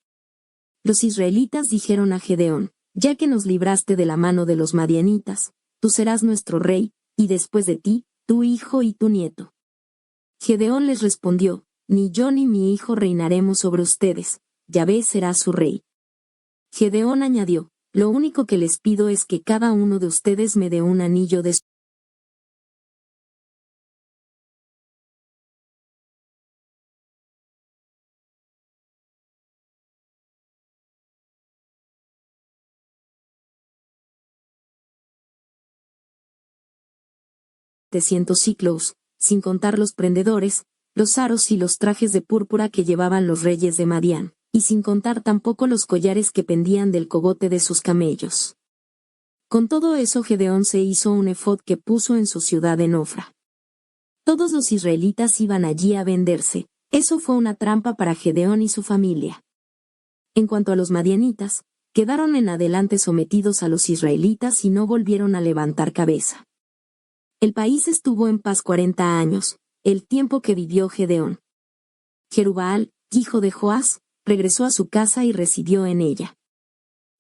Los israelitas dijeron a Gedeón: ya que nos libraste de la mano de los madianitas, tú serás nuestro rey, y después de ti, tu hijo y tu nieto. Gedeón les respondió: ni yo ni mi hijo reinaremos sobre ustedes, Yahvé será su rey. Gedeón añadió: lo único que les pido es que cada uno de ustedes me dé un anillo de $700 sin contar los prendedores, los aros y los trajes de púrpura que llevaban los reyes de Madián, y sin contar tampoco los collares que pendían del cogote de sus camellos. Con todo eso Gedeón se hizo un efod que puso en su ciudad en Ofra. Todos los israelitas iban allí a venderse, eso fue una trampa para Gedeón y su familia. En cuanto a los madianitas, quedaron en adelante sometidos a los israelitas y no volvieron a levantar cabeza. El país estuvo en paz 40 años, el tiempo que vivió Gedeón. Jerubbaal, hijo de Joás, regresó a su casa y residió en ella.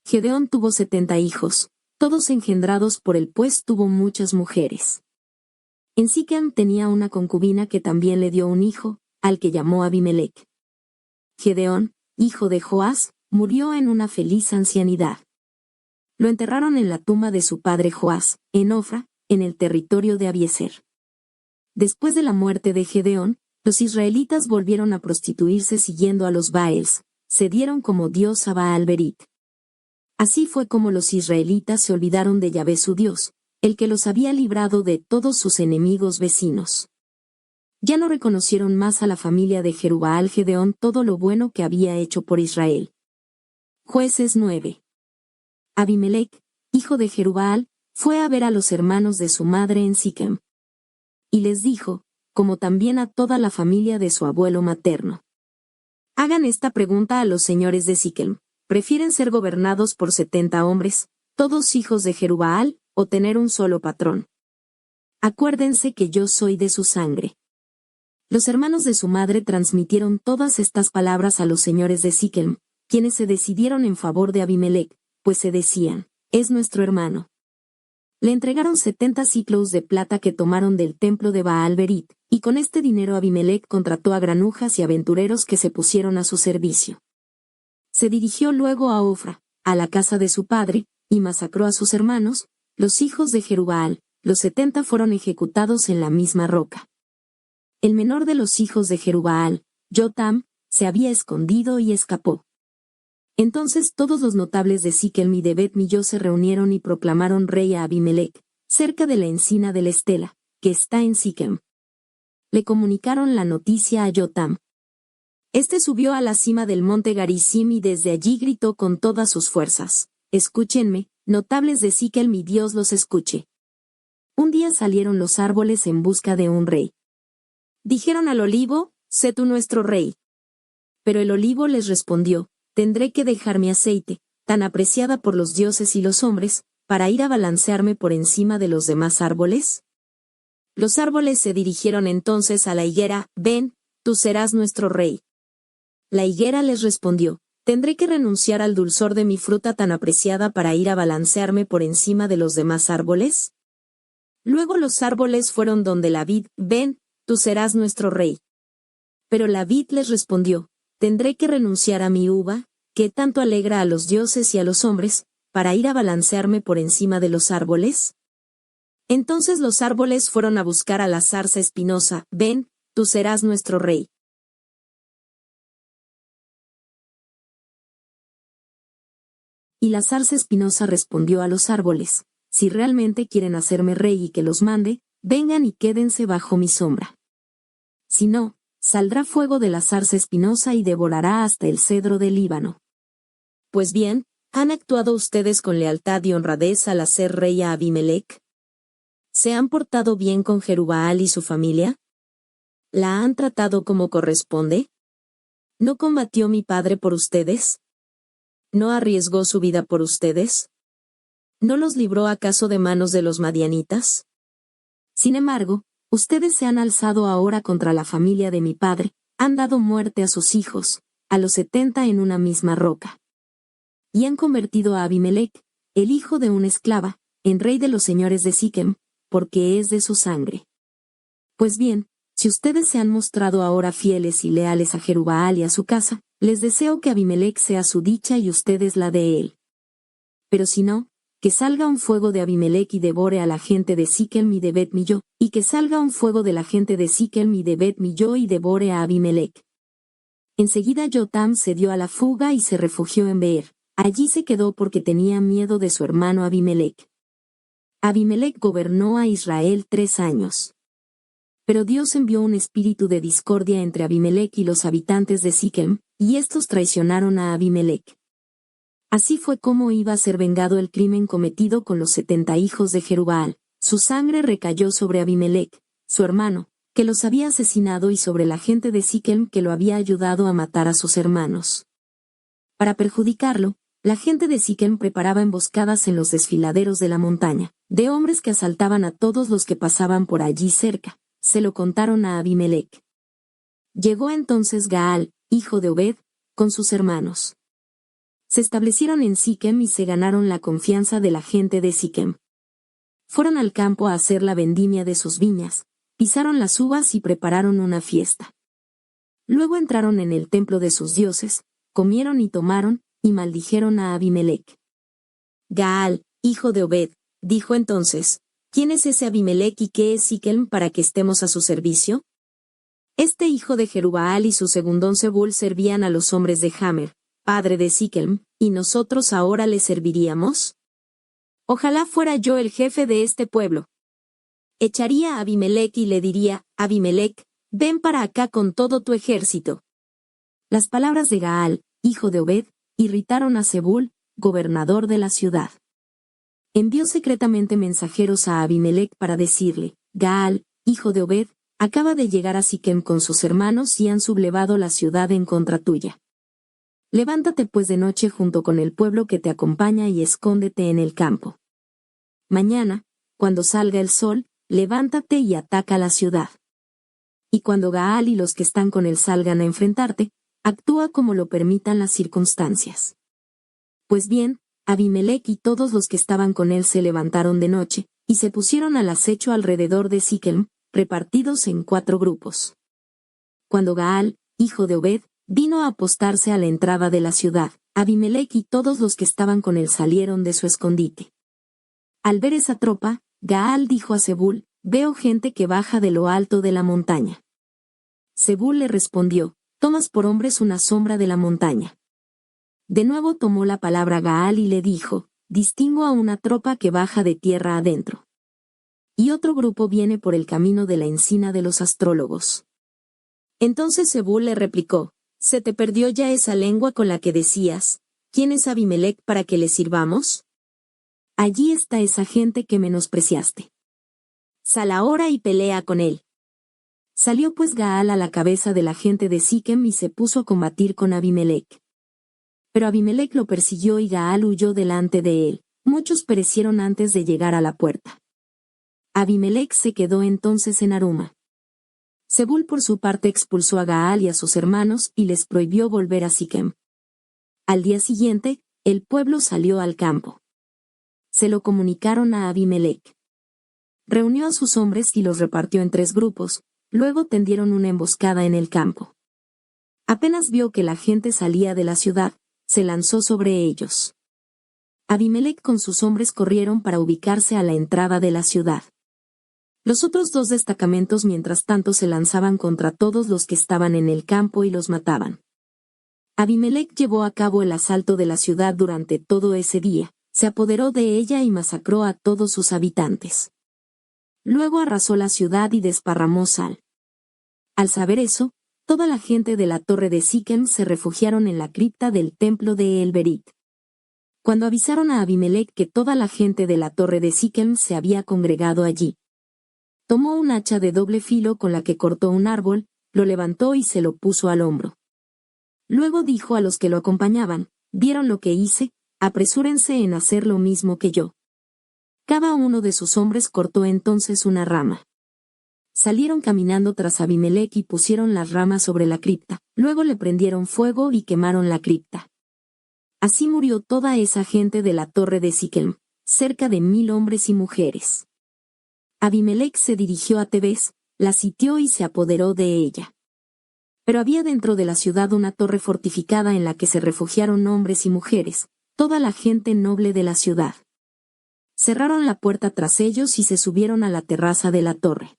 Gedeón tuvo 70 hijos, todos engendrados por él, pues tuvo muchas mujeres. En Siquem tenía una concubina que también le dio un hijo, al que llamó Abimelech. Gedeón, hijo de Joás, murió en una feliz ancianidad. Lo enterraron en la tumba de su padre Joás, en Ofra, en el territorio de Abiezer. Después de la muerte de Gedeón, los israelitas volvieron a prostituirse siguiendo a los Baals, se dieron como dios a Baal-Berit. Así fue como los israelitas se olvidaron de Yahvé su Dios, el que los había librado de todos sus enemigos vecinos. Ya no reconocieron más a la familia de Jerubbaal Gedeón todo lo bueno que había hecho por Israel. Jueces 9. Abimelech, hijo de Jerubbaal, fue a ver a los hermanos de su madre en Siquem. Y les dijo, como también a toda la familia de su abuelo materno: hagan esta pregunta a los señores de Siquem: ¿prefieren ser gobernados por 70 hombres, todos hijos de Jerubbaal, o tener un solo patrón? Acuérdense que yo soy de su sangre. Los hermanos de su madre transmitieron todas estas palabras a los señores de Siquem, quienes se decidieron en favor de Abimelech, pues se decían: es nuestro hermano. Le entregaron 70 siclos de plata que tomaron del templo de Baal-Berit, y con este dinero Abimelec contrató a granujas y aventureros que se pusieron a su servicio. Se dirigió luego a Ofra, a la casa de su padre, y masacró a sus hermanos, los hijos de Jerubbaal. Los 70 fueron ejecutados en la misma roca. El menor de los hijos de Jerubbaal, Jotam, se había escondido y escapó. Entonces todos los notables de Siquem y de Bet-Milló se reunieron y proclamaron rey a Abimelec, cerca de la encina de la Estela, que está en Siquem. Le comunicaron la noticia a Jotam. Este subió a la cima del monte Garizim y desde allí gritó con todas sus fuerzas: «Escúchenme, notables de Siquem, mi Dios los escuche». Un día salieron los árboles en busca de un rey. Dijeron al olivo: «Sé tú nuestro rey». Pero el olivo les respondió: «Tendré que dejar mi aceite, tan apreciada por los dioses y los hombres, para ir a balancearme por encima de los demás árboles». Los árboles se dirigieron entonces a la higuera: «Ven, tú serás nuestro rey». La higuera les respondió: «¿Tendré que renunciar al dulzor de mi fruta tan apreciada para ir a balancearme por encima de los demás árboles?». Luego los árboles fueron donde la vid: «Ven, tú serás nuestro rey». Pero la vid les respondió: «¿Tendré que renunciar a mi uva, que tanto alegra a los dioses y a los hombres, para ir a balancearme por encima de los árboles?». Entonces los árboles fueron a buscar a la zarza espinosa: «Ven, tú serás nuestro rey». Y la zarza espinosa respondió a los árboles: «Si realmente quieren hacerme rey y que los mande, vengan y quédense bajo mi sombra. Si no, saldrá fuego de la zarza espinosa y devorará hasta el cedro del Líbano». Pues bien, ¿han actuado ustedes con lealtad y honradez al hacer rey a Abimelec? ¿Se han portado bien con Jerubbaal y su familia? ¿La han tratado como corresponde? ¿No combatió mi padre por ustedes? ¿No arriesgó su vida por ustedes? ¿No los libró acaso de manos de los madianitas? Sin embargo, ustedes se han alzado ahora contra la familia de mi padre, han dado muerte a sus hijos, a los 70 en una misma roca. Y han convertido a Abimelec, el hijo de una esclava, en rey de los señores de Siquem, porque es de su sangre. Pues bien, si ustedes se han mostrado ahora fieles y leales a Jerubbaal y a su casa, les deseo que Abimelec sea su dicha y ustedes la de él. Pero si no, que salga un fuego de Abimelec y devore a la gente de Siquem y de Bet-Milló, y que salga un fuego de la gente de Siquem y de Bet-Milló y devore a Abimelec. Enseguida Jotam se dio a la fuga y se refugió en Beer. Allí se quedó porque tenía miedo de su hermano Abimelec. Abimelec gobernó a Israel 3 años. Pero Dios envió un espíritu de discordia entre Abimelec y los habitantes de Siquem, y estos traicionaron a Abimelec. Así fue como iba a ser vengado el crimen cometido con los 70 hijos de Jerubbaal. Su sangre recayó sobre Abimelec, su hermano, que los había asesinado, y sobre la gente de Siquem que lo había ayudado a matar a sus hermanos. Para perjudicarlo, la gente de Siquem preparaba emboscadas en los desfiladeros de la montaña, de hombres que asaltaban a todos los que pasaban por allí cerca. Se lo contaron a Abimelec. Llegó entonces Gaal, hijo de Obed, con sus hermanos. Se establecieron en Siquem y se ganaron la confianza de la gente de Siquem. Fueron al campo a hacer la vendimia de sus viñas, pisaron las uvas y prepararon una fiesta. Luego entraron en el templo de sus dioses, comieron y tomaron, y maldijeron a Abimelec. Gaal, hijo de Obed, dijo entonces: ¿Quién es ese Abimelec y qué es Siquem para que estemos a su servicio? Este hijo de Jerubbaal y su segundón Zebul servían a los hombres de Hamer, padre de Siquem, ¿y nosotros ahora le serviríamos? Ojalá fuera yo el jefe de este pueblo. Echaría a Abimelec y le diría: Abimelec, ven para acá con todo tu ejército. Las palabras de Gaal, hijo de Obed, irritaron a Zebul, gobernador de la ciudad. Envió secretamente mensajeros a Abimelec para decirle: Gaal, hijo de Obed, acaba de llegar a Siquem con sus hermanos y han sublevado la ciudad en contra tuya. Levántate pues de noche junto con el pueblo que te acompaña y escóndete en el campo. Mañana, cuando salga el sol, levántate y ataca la ciudad. Y cuando Gaal y los que están con él salgan a enfrentarte, actúa como lo permitan las circunstancias. Pues bien, Abimelec y todos los que estaban con él se levantaron de noche, y se pusieron al acecho alrededor de Siquem, repartidos en 4 grupos. Cuando Gaal, hijo de Obed, vino a apostarse a la entrada de la ciudad, Abimelec y todos los que estaban con él salieron de su escondite. Al ver esa tropa, Gaal dijo a Zebul: «Veo gente que baja de lo alto de la montaña». Zebul le respondió: «Tomas por hombres una sombra de la montaña». De nuevo tomó la palabra Gaal y le dijo: «Distingo a una tropa que baja de tierra adentro. Y otro grupo viene por el camino de la encina de los astrólogos». Entonces Zebul le replicó: «¿Se te perdió ya esa lengua con la que decías: ¿Quién es Abimelec para que le sirvamos? Allí está esa gente que menospreciaste. Sal ahora y pelea con él». Salió pues Gaal a la cabeza de la gente de Siquem y se puso a combatir con Abimelec. Pero Abimelec lo persiguió y Gaal huyó delante de él. Muchos perecieron antes de llegar a la puerta. Abimelec se quedó entonces en Aruma. Zebul por su parte expulsó a Gaal y a sus hermanos y les prohibió volver a Siquem. Al día siguiente, el pueblo salió al campo. Se lo comunicaron a Abimelec. Reunió a sus hombres y los repartió en 3 grupos, luego tendieron una emboscada en el campo. Apenas vio que la gente salía de la ciudad, se lanzó sobre ellos. Abimelec con sus hombres corrieron para ubicarse a la entrada de la ciudad. Los otros 2 destacamentos mientras tanto se lanzaban contra todos los que estaban en el campo y los mataban. Abimelec llevó a cabo el asalto de la ciudad durante todo ese día, se apoderó de ella y masacró a todos sus habitantes. Luego arrasó la ciudad y desparramó sal. Al saber eso, toda la gente de la torre de Siquem se refugiaron en la cripta del templo de El-Berit. Cuando avisaron a Abimelec que toda la gente de la torre de Siquem se había congregado allí, tomó un hacha de doble filo con la que cortó un árbol, lo levantó y se lo puso al hombro. Luego dijo a los que lo acompañaban: «¿Vieron lo que hice? Apresúrense en hacer lo mismo que yo». Cada uno de sus hombres cortó entonces una rama. Salieron caminando tras Abimelec y pusieron las ramas sobre la cripta, luego le prendieron fuego y quemaron la cripta. Así murió toda esa gente de la torre de Siquem, cerca de 1000 hombres y mujeres. Abimelec se dirigió a Tebes, la sitió y se apoderó de ella. Pero había dentro de la ciudad una torre fortificada en la que se refugiaron hombres y mujeres, toda la gente noble de la ciudad. Cerraron la puerta tras ellos y se subieron a la terraza de la torre.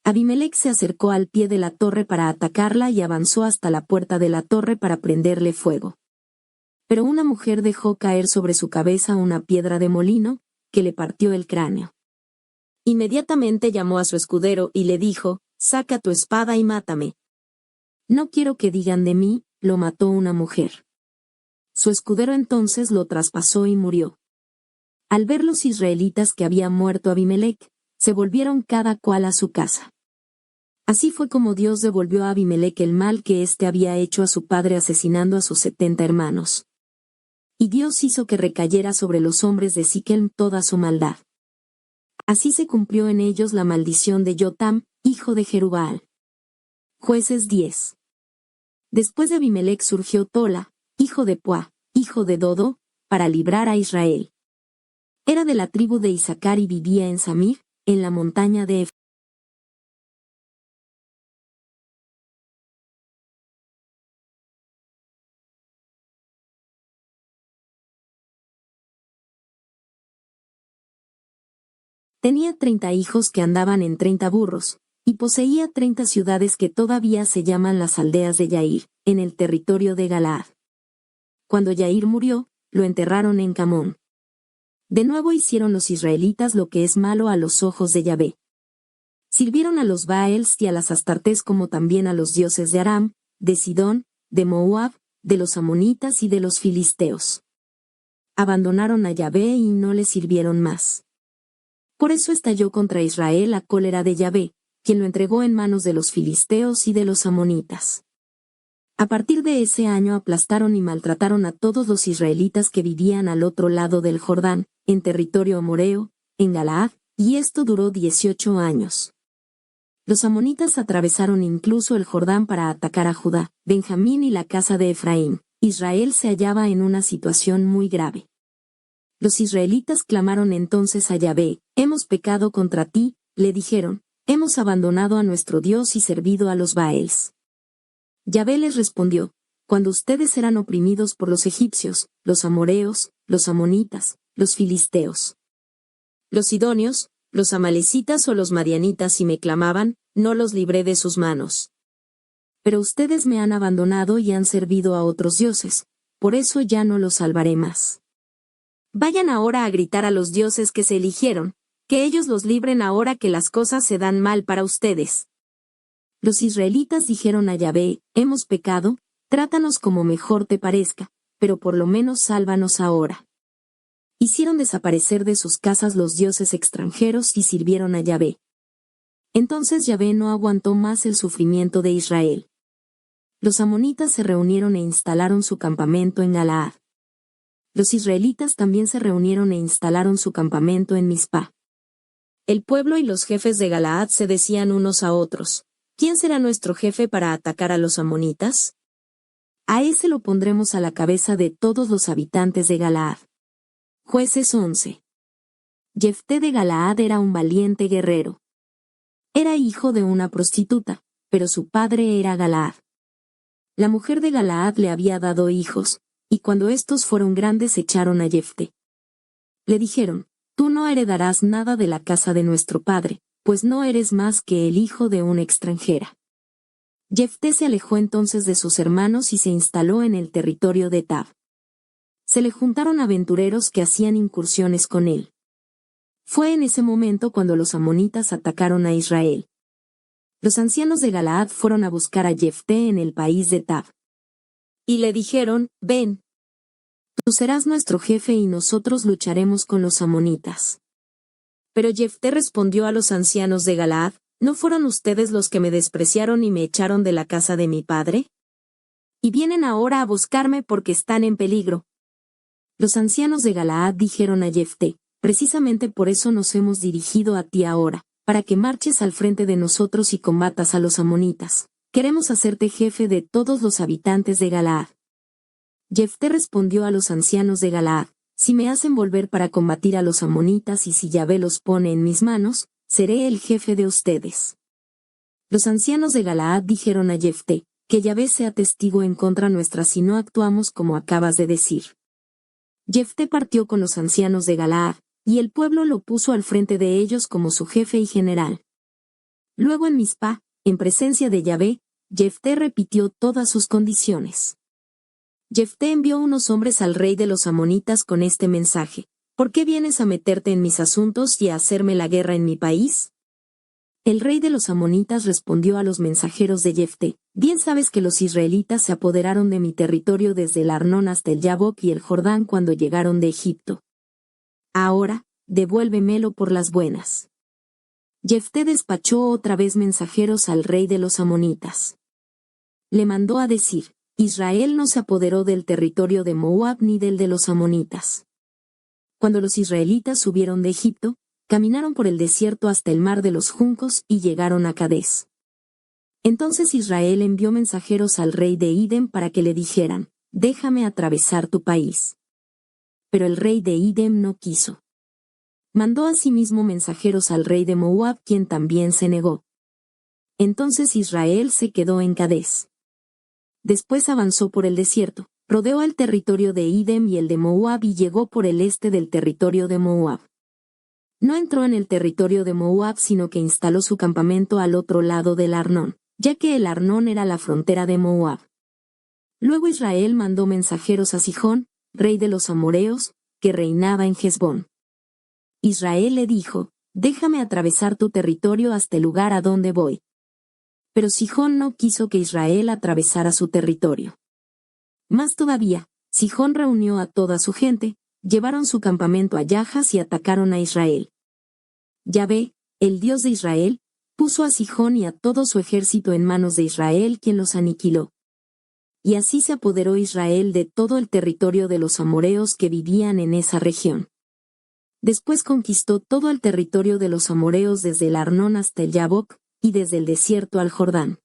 Abimelec se acercó al pie de la torre para atacarla y avanzó hasta la puerta de la torre para prenderle fuego. Pero una mujer dejó caer sobre su cabeza una piedra de molino, que le partió el cráneo. Inmediatamente llamó a su escudero y le dijo: «Saca tu espada y mátame». «No quiero que digan de mí, lo mató una mujer». Su escudero entonces lo traspasó y murió. Al ver los israelitas que había muerto Abimelec, se volvieron cada cual a su casa. Así fue como Dios devolvió a Abimelec el mal que éste había hecho a su padre asesinando a sus 70 hermanos. Y Dios hizo que recayera sobre los hombres de Siquem toda su maldad. Así se cumplió en ellos la maldición de Jotam, hijo de Jerubbaal. Jueces 10. Después de Abimelec surgió Tola, hijo de Puá, hijo de Dodo, para librar a Israel. Era de la tribu de Isaacar y vivía en Samir, en la montaña de Efraín. Tenía 30 hijos que andaban en 30 burros, y poseía 30 ciudades que todavía se llaman las aldeas de Yair, en el territorio de Galaad. Cuando Yair murió, lo enterraron en Camón. De nuevo hicieron los israelitas lo que es malo a los ojos de Yahvé. Sirvieron a los Baals y a las Astartés como también a los dioses de Aram, de Sidón, de Moab, de los amonitas y de los filisteos. Abandonaron a Yahvé y no le sirvieron más. Por eso estalló contra Israel la cólera de Yahvé, quien lo entregó en manos de los filisteos y de los amonitas. A partir de ese año aplastaron y maltrataron a todos los israelitas que vivían al otro lado del Jordán, en territorio amoreo, en Galaad, y esto duró 18 años. Los amonitas atravesaron incluso el Jordán para atacar a Judá, Benjamín y la casa de Efraín. Israel se hallaba en una situación muy grave. Los israelitas clamaron entonces a Yahvé: hemos pecado contra ti, le dijeron, hemos abandonado a nuestro Dios y servido a los Baals. Yahvé les respondió: cuando ustedes eran oprimidos por los egipcios, los amoreos, los amonitas, los filisteos, los sidonios, los amalecitas o los madianitas y me clamaban, no los libré de sus manos. Pero ustedes me han abandonado y han servido a otros dioses, por eso ya no los salvaré más. Vayan ahora a gritar a los dioses que se eligieron, que ellos los libren ahora que las cosas se dan mal para ustedes. Los israelitas dijeron a Yahvé: hemos pecado, trátanos como mejor te parezca, pero por lo menos sálvanos ahora. Hicieron desaparecer de sus casas los dioses extranjeros y sirvieron a Yahvé. Entonces Yahvé no aguantó más el sufrimiento de Israel. Los amonitas se reunieron e instalaron su campamento en Galaad. Los israelitas también se reunieron e instalaron su campamento en Mizpá. El pueblo y los jefes de Galaad se decían unos a otros: ¿quién será nuestro jefe para atacar a los amonitas? A ese lo pondremos a la cabeza de todos los habitantes de Galaad. Jueces 11. Jefté de Galaad era un valiente guerrero. Era hijo de una prostituta, pero su padre era Galaad. La mujer de Galaad le había dado hijos, y cuando estos fueron grandes echaron a Jefté. Le dijeron: tú no heredarás nada de la casa de nuestro padre, pues no eres más que el hijo de una extranjera. Jefté se alejó entonces de sus hermanos y se instaló en el territorio de Tab. Se le juntaron aventureros que hacían incursiones con él. Fue en ese momento cuando los amonitas atacaron a Israel. Los ancianos de Galaad fueron a buscar a Jefté en el país de Tab. Y le dijeron: ven, tú serás nuestro jefe y nosotros lucharemos con los amonitas. Pero Jefté respondió a los ancianos de Galaad: ¿no fueron ustedes los que me despreciaron y me echaron de la casa de mi padre? Y vienen ahora a buscarme porque están en peligro. Los ancianos de Galaad dijeron a Jefté: precisamente por eso nos hemos dirigido a ti ahora, para que marches al frente de nosotros y combatas a los amonitas. Queremos hacerte jefe de todos los habitantes de Galaad. Jefté respondió a los ancianos de Galaad: si me hacen volver para combatir a los amonitas y si Yahvé los pone en mis manos, seré el jefe de ustedes. Los ancianos de Galaad dijeron a Jefté: que Yahvé sea testigo en contra nuestra si no actuamos como acabas de decir. Jefté partió con los ancianos de Galaad, y el pueblo lo puso al frente de ellos como su jefe y general. Luego en Mizpá, en presencia de Yahvé, Jefté repitió todas sus condiciones. Jefté envió unos hombres al rey de los amonitas con este mensaje: ¿por qué vienes a meterte en mis asuntos y a hacerme la guerra en mi país? El rey de los amonitas respondió a los mensajeros de Jefté: bien sabes que los israelitas se apoderaron de mi territorio desde el Arnón hasta el Yabok y el Jordán cuando llegaron de Egipto. Ahora, devuélvemelo por las buenas. Jefté despachó otra vez mensajeros al rey de los amonitas. Le mandó a decir: Israel no se apoderó del territorio de Moab ni del de los amonitas. Cuando los israelitas subieron de Egipto, caminaron por el desierto hasta el mar de los juncos y llegaron a Cades. Entonces Israel envió mensajeros al rey de Idem para que le dijeran: déjame atravesar tu país. Pero el rey de Idem no quiso. Mandó asimismo mensajeros al rey de Moab, quien también se negó. Entonces Israel se quedó en Cades. Después avanzó por el desierto, rodeó el territorio de Idem y el de Moab y llegó por el este del territorio de Moab. No entró en el territorio de Moab sino que instaló su campamento al otro lado del Arnón, ya que el Arnón era la frontera de Moab. Luego Israel mandó mensajeros a Sihón, rey de los amoreos, que reinaba en Hesbón. Israel le dijo: déjame atravesar tu territorio hasta el lugar a donde voy. Pero Sihón no quiso que Israel atravesara su territorio. Más todavía, Sihón reunió a toda su gente, llevaron su campamento a Yahaz y atacaron a Israel. Yahvé, el Dios de Israel, puso a Sihón y a todo su ejército en manos de Israel, quien los aniquiló. Y así se apoderó Israel de todo el territorio de los amoreos que vivían en esa región. Después conquistó todo el territorio de los amoreos desde el Arnón hasta el Yabok, y desde el desierto al Jordán.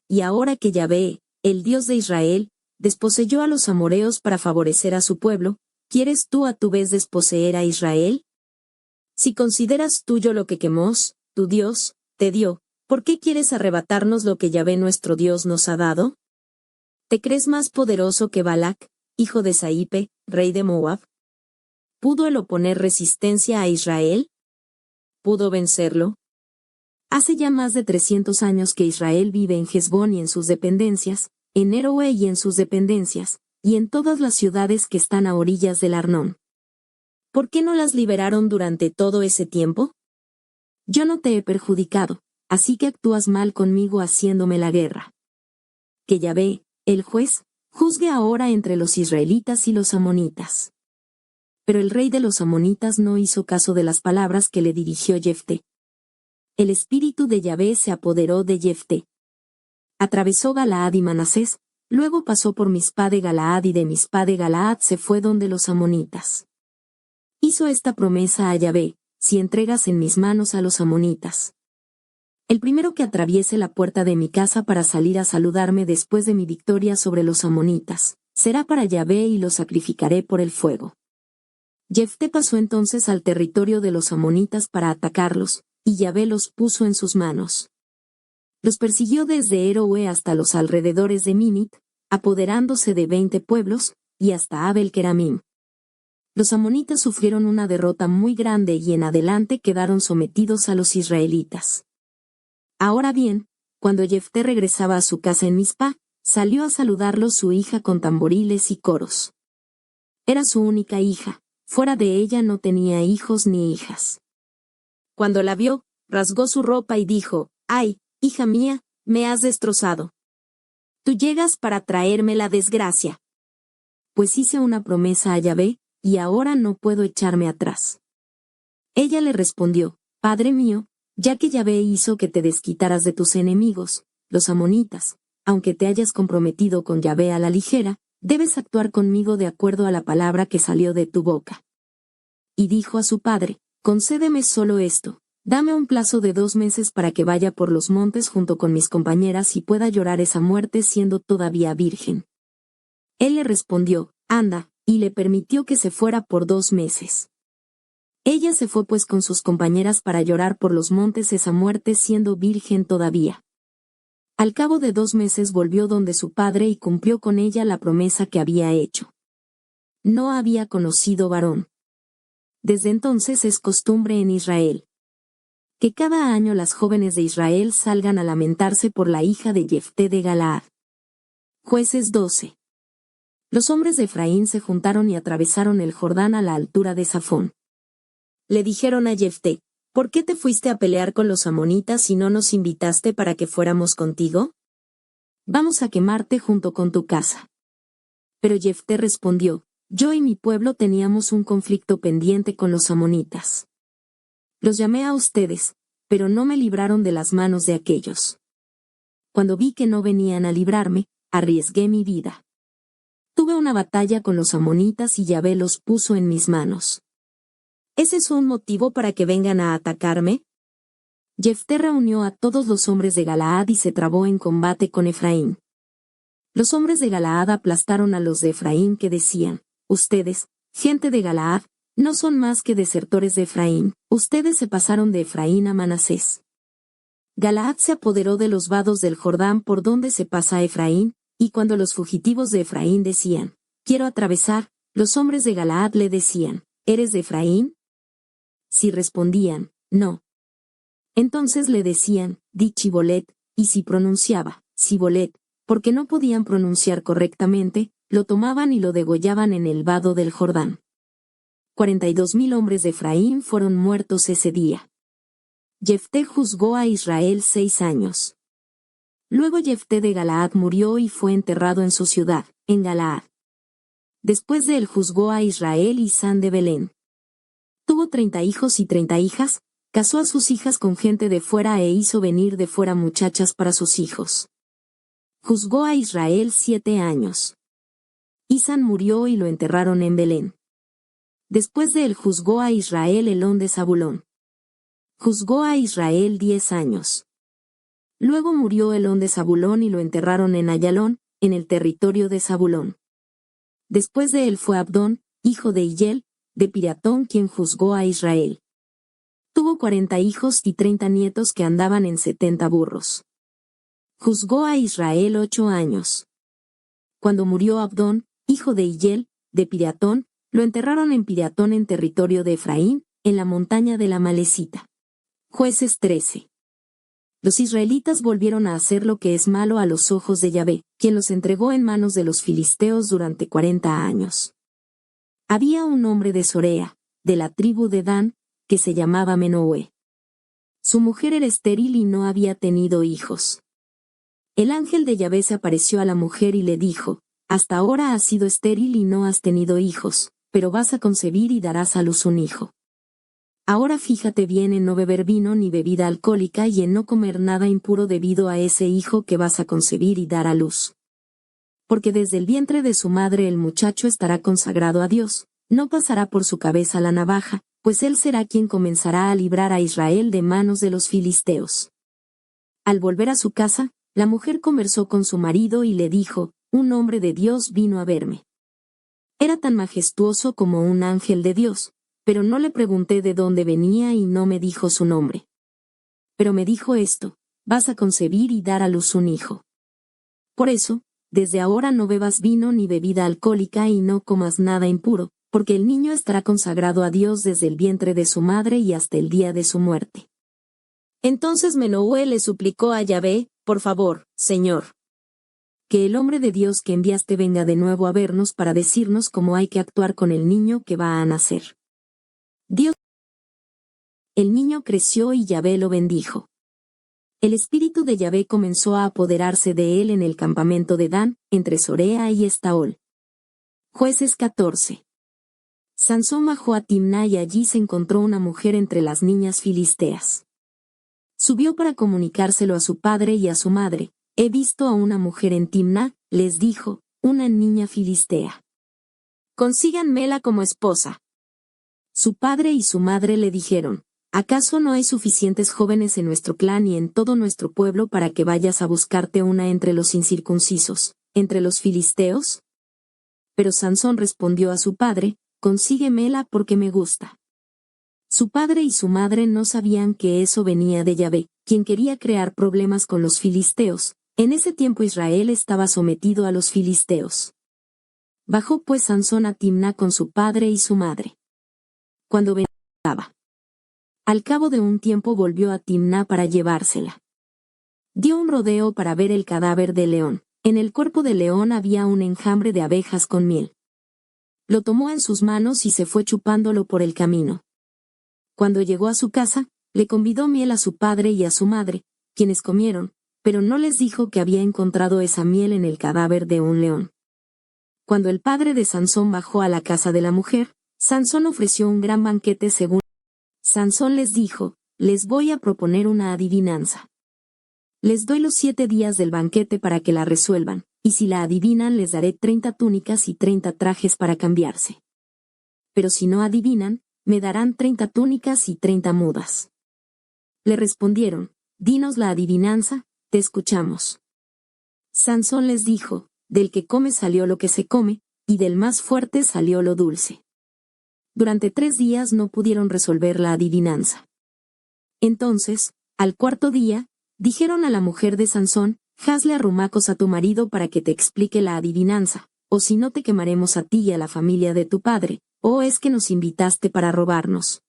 Y ahora que Yahvé, el Dios de Israel, desposeyó a los amoreos para favorecer a su pueblo, ¿Quieres tú a tu vez desposeer a Israel? Si consideras tuyo lo que Quemos, tu Dios, te dio, ¿por qué quieres arrebatarnos lo que Yahvé nuestro Dios nos ha dado? ¿Te crees más poderoso que Balac, hijo de Saipe, rey de Moab? ¿Pudo él oponer resistencia a Israel? ¿Pudo vencerlo? Hace ya más de 300 años que Israel vive en Hesbón y en sus dependencias, en Aroer y en sus dependencias, y en todas las ciudades que están a orillas del Arnón. ¿Por qué no las liberaron durante todo ese tiempo? Yo no te he perjudicado, así que actúas mal conmigo haciéndome la guerra. Que Yahvé, el juez, juzgue ahora entre los israelitas y los amonitas. Pero el rey de los amonitas no hizo caso de las palabras que le dirigió Jefté. El espíritu de Yahvé se apoderó de Jefté. Atravesó Galaad y Manasés, luego pasó por Mizpá de Galaad y de Mizpá de Galaad se fue donde los amonitas. Hizo esta promesa a Yahvé: si entregas en mis manos a los amonitas. El primero que atraviese la puerta de mi casa para salir a saludarme después de mi victoria sobre los amonitas, será para Yahvé y lo sacrificaré por el fuego. Jefté pasó entonces al territorio de los amonitas para atacarlos, y Yahvé los puso en sus manos. Los persiguió desde Aroer hasta los alrededores de Minit, apoderándose de 20 pueblos, y hasta Abel Keramim. Los amonitas sufrieron una derrota muy grande y en adelante quedaron sometidos a los israelitas. Ahora bien, cuando Jefté regresaba a su casa en Mizpá, salió a saludarlo su hija con tamboriles y coros. Era su única hija, fuera de ella no tenía hijos ni hijas. Cuando la vio, rasgó su ropa y dijo: «¡Ay, hija mía, me has destrozado! Tú llegas para traerme la desgracia». Pues hice una promesa a Yahvé, y ahora no puedo echarme atrás. Ella le respondió: «Padre mío, ya que Yahvé hizo que te desquitaras de tus enemigos, los amonitas, aunque te hayas comprometido con Yahvé a la ligera, debes actuar conmigo de acuerdo a la palabra que salió de tu boca». Y dijo a su padre: «Concédeme solo esto, dame un plazo de 2 meses para que vaya por los montes junto con mis compañeras y pueda llorar esa muerte siendo todavía virgen». Él le respondió: «Anda», y le permitió que se fuera por 2 meses. Ella se fue pues con sus compañeras para llorar por los montes esa muerte siendo virgen todavía. Al cabo de 2 meses volvió donde su padre y cumplió con ella la promesa que había hecho. No había conocido varón. Desde entonces es costumbre en Israel que cada año las jóvenes de Israel salgan a lamentarse por la hija de Jefté de Galaad. Jueces 12. Los hombres de Efraín se juntaron y atravesaron el Jordán a la altura de Zafón. Le dijeron a Jefté: «¿Por qué te fuiste a pelear con los amonitas y no nos invitaste para que fuéramos contigo? Vamos a quemarte junto con tu casa». Pero Jefté respondió: «Yo y mi pueblo teníamos un conflicto pendiente con los amonitas. Los llamé a ustedes, pero no me libraron de las manos de aquellos. Cuando vi que no venían a librarme, arriesgué mi vida. Tuve una batalla con los amonitas y Yahvé los puso en mis manos. ¿Ese es un motivo para que vengan a atacarme?». Jefté reunió a todos los hombres de Galaad y se trabó en combate con Efraín. Los hombres de Galaad aplastaron a los de Efraín que decían: «Ustedes, gente de Galaad, no son más que desertores de Efraín, ustedes se pasaron de Efraín a Manasés». Galaad se apoderó de los vados del Jordán por donde se pasa Efraín, y cuando los fugitivos de Efraín decían: «Quiero atravesar», los hombres de Galaad le decían: «¿Eres de Efraín?». Si respondían: «No», entonces le decían: «Di Chibolet», y si pronunciaba Sibolet, porque no podían pronunciar correctamente, lo tomaban y lo degollaban en el vado del Jordán. 42,000 hombres de Efraín fueron muertos ese día. Jefté juzgó a Israel 6 años. Luego Jefté de Galaad murió y fue enterrado en su ciudad, en Galaad. Después de él juzgó a Israel Isán de Belén. Tuvo 30 hijos y 30 hijas, casó a sus hijas con gente de fuera e hizo venir de fuera muchachas para sus hijos. Juzgó a Israel 7 años. Isán murió y lo enterraron en Belén. Después de él juzgó a Israel Elón de Zabulón. Juzgó a Israel 10 años. Luego murió Elón de Zabulón y lo enterraron en Ayalón, en el territorio de Zabulón. Después de él fue Abdón, hijo de Hillel, de Piratón, quien juzgó a Israel. Tuvo 40 hijos y 30 nietos que andaban en 70 burros. Juzgó a Israel 8 años. Cuando murió Abdón, hijo de Hillel, de Piratón, lo enterraron en Piratón en territorio de Efraín, en la montaña de la Malecita. Jueces 13. Los israelitas volvieron a hacer lo que es malo a los ojos de Yahvé, quien los entregó en manos de los filisteos durante 40 años. Había un hombre de Sorea, de la tribu de Dan, que se llamaba Menoé. Su mujer era estéril y no había tenido hijos. El ángel de Yahvé se apareció a la mujer y le dijo: hasta ahora has sido estéril y no has tenido hijos, pero vas a concebir y darás a luz un hijo. Ahora fíjate bien en no beber vino ni bebida alcohólica y en no comer nada impuro debido a ese hijo que vas a concebir y dar a luz. Porque desde el vientre de su madre el muchacho estará consagrado a Dios, no pasará por su cabeza la navaja, pues él será quien comenzará a librar a Israel de manos de los filisteos. Al volver a su casa, la mujer conversó con su marido y le dijo: un hombre de Dios vino a verme. Era tan majestuoso como un ángel de Dios, pero no le pregunté de dónde venía y no me dijo su nombre. Pero me dijo esto: vas a concebir y dar a luz un hijo. Por eso, desde ahora no bebas vino ni bebida alcohólica y no comas nada impuro, porque el niño estará consagrado a Dios desde el vientre de su madre y hasta el día de su muerte. Entonces Menoé le suplicó a Yahvé: por favor, Señor, que el hombre de Dios que enviaste venga de nuevo a vernos para decirnos cómo hay que actuar con el niño que va a nacer. Dios. El niño creció y Yahvé lo bendijo. El espíritu de Yahvé comenzó a apoderarse de él en el campamento de Dan, entre Sorea y Estaol. Jueces 14. Sansón bajó a Timná y allí se encontró una mujer entre las niñas filisteas. Subió para comunicárselo a su padre y a su madre: he visto a una mujer en Timná, les dijo, una niña filistea. Consíganmela como esposa. Su padre y su madre le dijeron: ¿acaso no hay suficientes jóvenes en nuestro clan y en todo nuestro pueblo para que vayas a buscarte una entre los incircuncisos, entre los filisteos? Pero Sansón respondió a su padre: consíguemela porque me gusta. Su padre y su madre no sabían que eso venía de Yahvé, quien quería crear problemas con los filisteos. En ese tiempo Israel estaba sometido a los filisteos. Bajó pues Sansón a Timná con su padre y su madre. Cuando venía, al cabo de un tiempo volvió a Timná para llevársela. Dio un rodeo para ver el cadáver del león. En el cuerpo del león había un enjambre de abejas con miel. Lo tomó en sus manos y se fue chupándolo por el camino. Cuando llegó a su casa, le convidó miel a su padre y a su madre, quienes comieron, pero no les dijo que había encontrado esa miel en el cadáver de un león. Cuando el padre de Sansón bajó a la casa de la mujer, Sansón ofreció un gran banquete según. Sansón les dijo: les voy a proponer una adivinanza. Les doy los 7 días del banquete para que la resuelvan, y si la adivinan les daré 30 túnicas y 30 trajes para cambiarse. Pero si no adivinan, me darán 30 túnicas y 30 mudas. Le respondieron: dinos la adivinanza, te escuchamos. Sansón les dijo: del que come salió lo que se come, y del más fuerte salió lo dulce. Durante 3 días no pudieron resolver la adivinanza. Entonces, al 4.º día, dijeron a la mujer de Sansón: hazle arrumacos a tu marido para que te explique la adivinanza, o si no te quemaremos a ti y a la familia de tu padre, o es que nos invitaste para robarnos.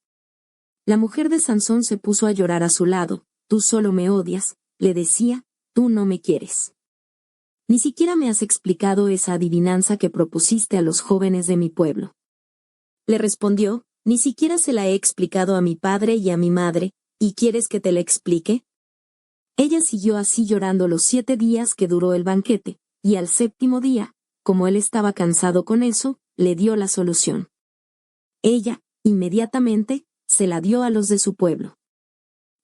La mujer de Sansón se puso a llorar a su lado: tú solo me odias, le decía, tú no me quieres. Ni siquiera me has explicado esa adivinanza que propusiste a los jóvenes de mi pueblo. Le respondió: ni siquiera se la he explicado a mi padre y a mi madre, ¿y quieres que te la explique? Ella siguió así llorando los 7 días que duró el banquete, y al 7.º día, como él estaba cansado con eso, le dio la solución. Ella, inmediatamente, se la dio a los de su pueblo.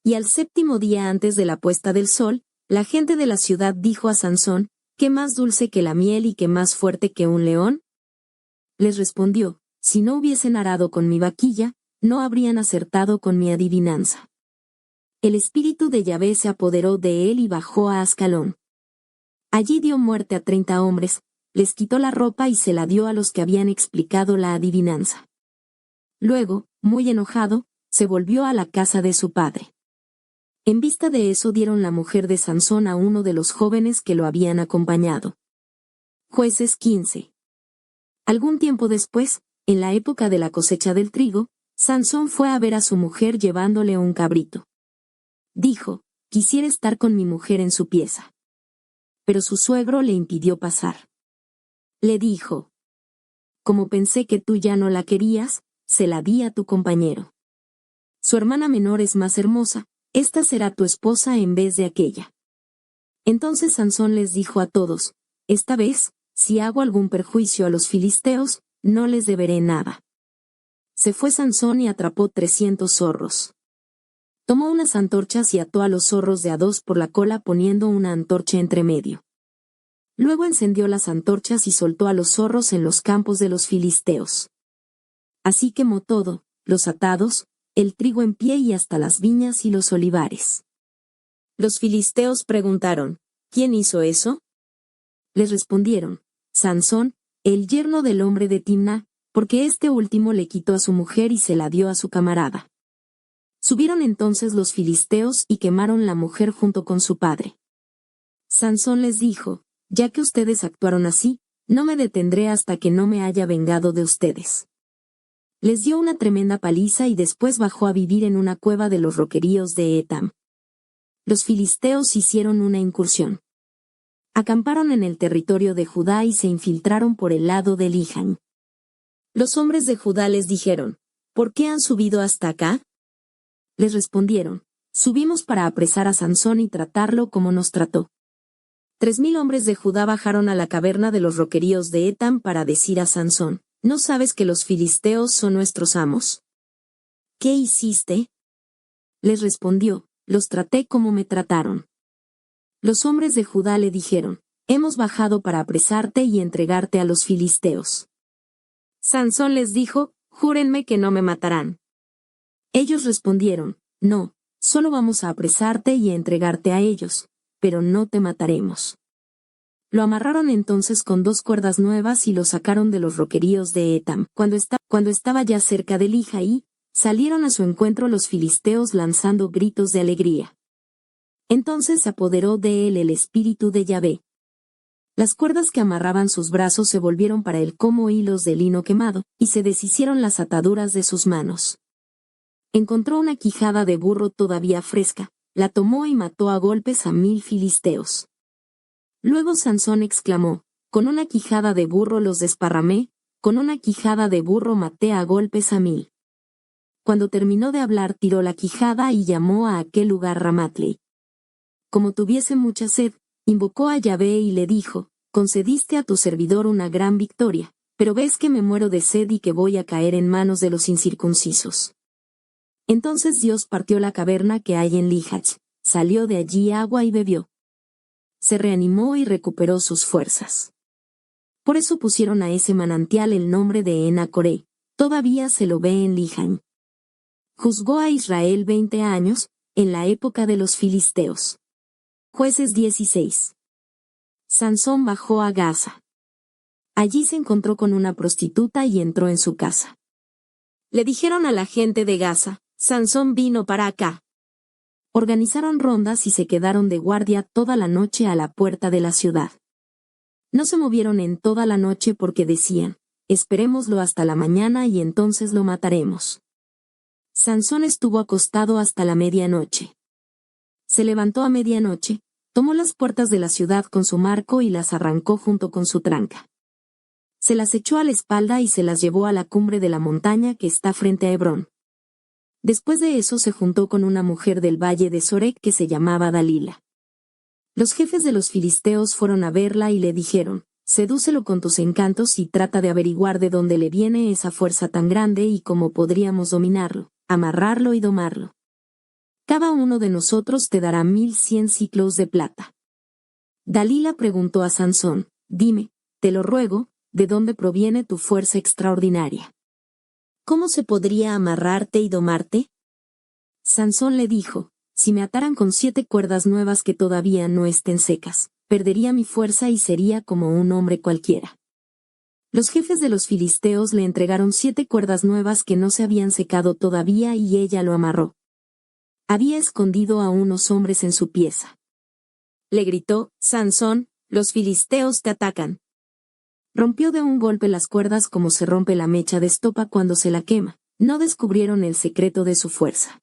Y al 7.º día antes de la puesta del sol, la gente de la ciudad dijo a Sansón: ¿qué más dulce que la miel y qué más fuerte que un león? Les respondió: si no hubiesen arado con mi vaquilla, no habrían acertado con mi adivinanza. El espíritu de Yahvé se apoderó de él y bajó a Ascalón. Allí dio muerte a 30 hombres, les quitó la ropa y se la dio a los que habían explicado la adivinanza. Luego, muy enojado, se volvió a la casa de su padre. En vista de eso dieron la mujer de Sansón a uno de los jóvenes que lo habían acompañado. Jueces 15. Algún tiempo después, en la época de la cosecha del trigo, Sansón fue a ver a su mujer llevándole un cabrito. Dijo, quisiera estar con mi mujer en su pieza. Pero su suegro le impidió pasar. Le dijo, como pensé que tú ya no la querías, se la di a tu compañero. Su hermana menor es más hermosa, esta será tu esposa en vez de aquella. Entonces Sansón les dijo a todos, esta vez, si hago algún perjuicio a los filisteos, no les deberé nada. Se fue Sansón y atrapó 300 zorros. Tomó unas antorchas y ató a los zorros de a dos por la cola poniendo una antorcha entre medio. Luego encendió las antorchas y soltó a los zorros en los campos de los filisteos. Así quemó todo, los atados, el trigo en pie y hasta las viñas y los olivares. Los filisteos preguntaron, ¿quién hizo eso? Les respondieron, Sansón, el yerno del hombre de Timná, porque este último le quitó a su mujer y se la dio a su camarada. Subieron entonces los filisteos y quemaron la mujer junto con su padre. Sansón les dijo, ya que ustedes actuaron así, no me detendré hasta que no me haya vengado de ustedes. Les dio una tremenda paliza y después bajó a vivir en una cueva de los roqueríos de Etam. Los filisteos hicieron una incursión. Acamparon en el territorio de Judá y se infiltraron por el lado de Lijan. Los hombres de Judá les dijeron, ¿por qué han subido hasta acá? Les respondieron, subimos para apresar a Sansón y tratarlo como nos trató. 3000 hombres de Judá bajaron a la caverna de los roqueríos de Etam para decir a Sansón, ¿no sabes que los filisteos son nuestros amos? ¿Qué hiciste? Les respondió, los traté como me trataron. Los hombres de Judá le dijeron, hemos bajado para apresarte y entregarte a los filisteos. Sansón les dijo, júrenme que no me matarán. Ellos respondieron, no, solo vamos a apresarte y a entregarte a ellos, pero no te mataremos. Lo amarraron entonces con 2 cuerdas nuevas y lo sacaron de los roqueríos de Etam. Cuando estaba ya cerca de Lijaí, salieron a su encuentro los filisteos lanzando gritos de alegría. Entonces se apoderó de él el espíritu de Yahvé. Las cuerdas que amarraban sus brazos se volvieron para él como hilos de lino quemado, y se deshicieron las ataduras de sus manos. Encontró una quijada de burro todavía fresca, la tomó y mató a golpes a 1000 filisteos. Luego Sansón exclamó, con una quijada de burro los desparramé, con una quijada de burro maté a golpes a 1000. Cuando terminó de hablar tiró la quijada y llamó a aquel lugar Ramatlei. Como tuviese mucha sed, invocó a Yahvé y le dijo, concediste a tu servidor una gran victoria, pero ves que me muero de sed y que voy a caer en manos de los incircuncisos. Entonces Dios partió la caverna que hay en Lijach, salió de allí agua y bebió. Se reanimó y recuperó sus fuerzas. Por eso pusieron a ese manantial el nombre de Ena-Coré, todavía se lo ve en Lijan. Juzgó a Israel 20 años, en la época de los filisteos. Jueces 16. Sansón bajó a Gaza. Allí se encontró con una prostituta y entró en su casa. Le dijeron a la gente de Gaza, Sansón vino para acá. Organizaron rondas y se quedaron de guardia toda la noche a la puerta de la ciudad. No se movieron en toda la noche porque decían, esperémoslo hasta la mañana y entonces lo mataremos. Sansón estuvo acostado hasta la medianoche. Se levantó a medianoche, tomó las puertas de la ciudad con su marco y las arrancó junto con su tranca. Se las echó a la espalda y se las llevó a la cumbre de la montaña que está frente a Hebrón. Después de eso se juntó con una mujer del valle de Sorek que se llamaba Dalila. Los jefes de los filisteos fueron a verla y le dijeron, sedúcelo con tus encantos y trata de averiguar de dónde le viene esa fuerza tan grande y cómo podríamos dominarlo, amarrarlo y domarlo. Cada uno de nosotros te dará 1100 siclos de plata. Dalila preguntó a Sansón, dime, te lo ruego, ¿de dónde proviene tu fuerza extraordinaria? ¿Cómo se podría amarrarte y domarte? Sansón le dijo, si me ataran con 7 cuerdas nuevas que todavía no estén secas, perdería mi fuerza y sería como un hombre cualquiera. Los jefes de los filisteos le entregaron 7 cuerdas nuevas que no se habían secado todavía y ella lo amarró. Había escondido a unos hombres en su pieza. Le gritó: Sansón, los filisteos te atacan. Rompió de un golpe las cuerdas como se rompe la mecha de estopa cuando se la quema. No descubrieron el secreto de su fuerza.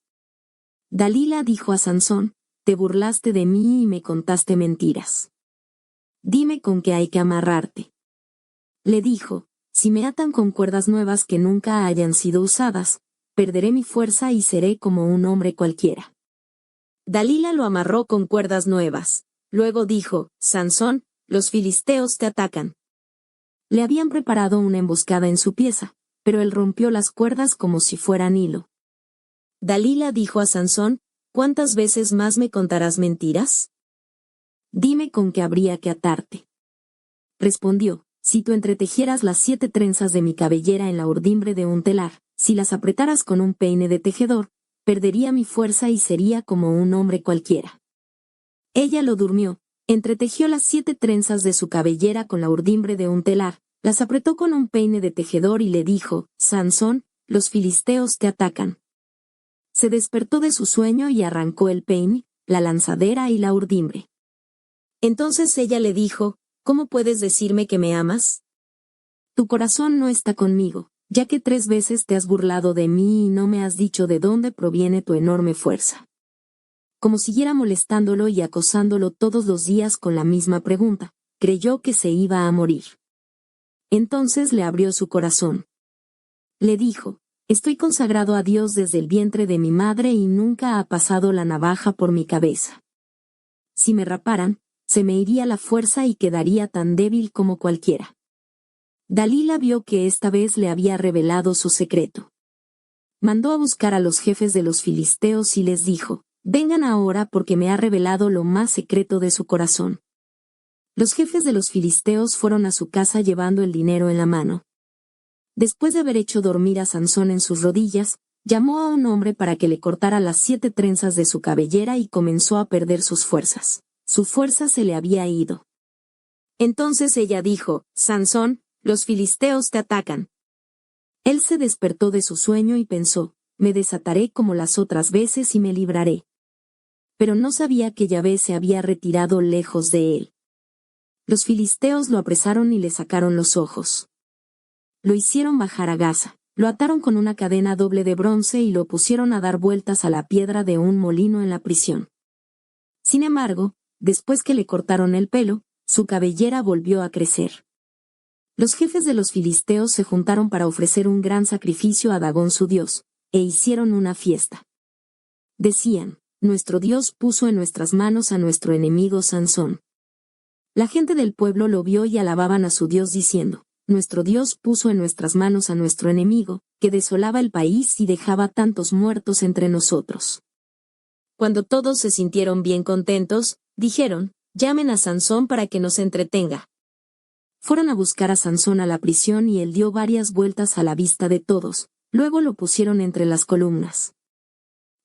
Dalila dijo a Sansón: te burlaste de mí y me contaste mentiras. Dime con qué hay que amarrarte. Le dijo: si me atan con cuerdas nuevas que nunca hayan sido usadas, perderé mi fuerza y seré como un hombre cualquiera. Dalila lo amarró con cuerdas nuevas. Luego dijo: Sansón, los filisteos te atacan. Le habían preparado una emboscada en su pieza, pero él rompió las cuerdas como si fueran hilo. Dalila dijo a Sansón: ¿cuántas veces más me contarás mentiras? Dime con qué habría que atarte. Respondió: si tú entretejieras las 7 trenzas de mi cabellera en la urdimbre de un telar, si las apretaras con un peine de tejedor, perdería mi fuerza y sería como un hombre cualquiera. Ella lo durmió, entretejió las 7 trenzas de su cabellera con la urdimbre de un telar, las apretó con un peine de tejedor y le dijo: Sansón, los filisteos te atacan. Se despertó de su sueño y arrancó el peine, la lanzadera y la urdimbre. Entonces ella le dijo: ¿cómo puedes decirme que me amas? Tu corazón no está conmigo, ya que 3 veces te has burlado de mí y no me has dicho de dónde proviene tu enorme fuerza. Como siguiera molestándolo y acosándolo todos los días con la misma pregunta, creyó que se iba a morir. Entonces le abrió su corazón. Le dijo: estoy consagrado a Dios desde el vientre de mi madre y nunca ha pasado la navaja por mi cabeza. Si me raparan, se me iría la fuerza y quedaría tan débil como cualquiera. Dalila vio que esta vez le había revelado su secreto. Mandó a buscar a los jefes de los filisteos y les dijo: vengan ahora porque me ha revelado lo más secreto de su corazón. Los jefes de los filisteos fueron a su casa llevando el dinero en la mano. Después de haber hecho dormir a Sansón en sus rodillas, llamó a un hombre para que le cortara las 7 trenzas de su cabellera y comenzó a perder sus fuerzas. Su fuerza se le había ido. Entonces ella dijo: Sansón, los filisteos te atacan. Él se despertó de su sueño y pensó: me desataré como las otras veces y me libraré. Pero no sabía que Yahvé se había retirado lejos de él. Los filisteos lo apresaron y le sacaron los ojos. Lo hicieron bajar a Gaza, lo ataron con una cadena doble de bronce y lo pusieron a dar vueltas a la piedra de un molino en la prisión. Sin embargo, después que le cortaron el pelo, su cabellera volvió a crecer. Los jefes de los filisteos se juntaron para ofrecer un gran sacrificio a Dagón su dios, e hicieron una fiesta. Decían: nuestro Dios puso en nuestras manos a nuestro enemigo Sansón. La gente del pueblo lo vio y alababan a su Dios diciendo: nuestro Dios puso en nuestras manos a nuestro enemigo, que desolaba el país y dejaba tantos muertos entre nosotros. Cuando todos se sintieron bien contentos, dijeron: llamen a Sansón para que nos entretenga. Fueron a buscar a Sansón a la prisión y él dio varias vueltas a la vista de todos, luego lo pusieron entre las columnas.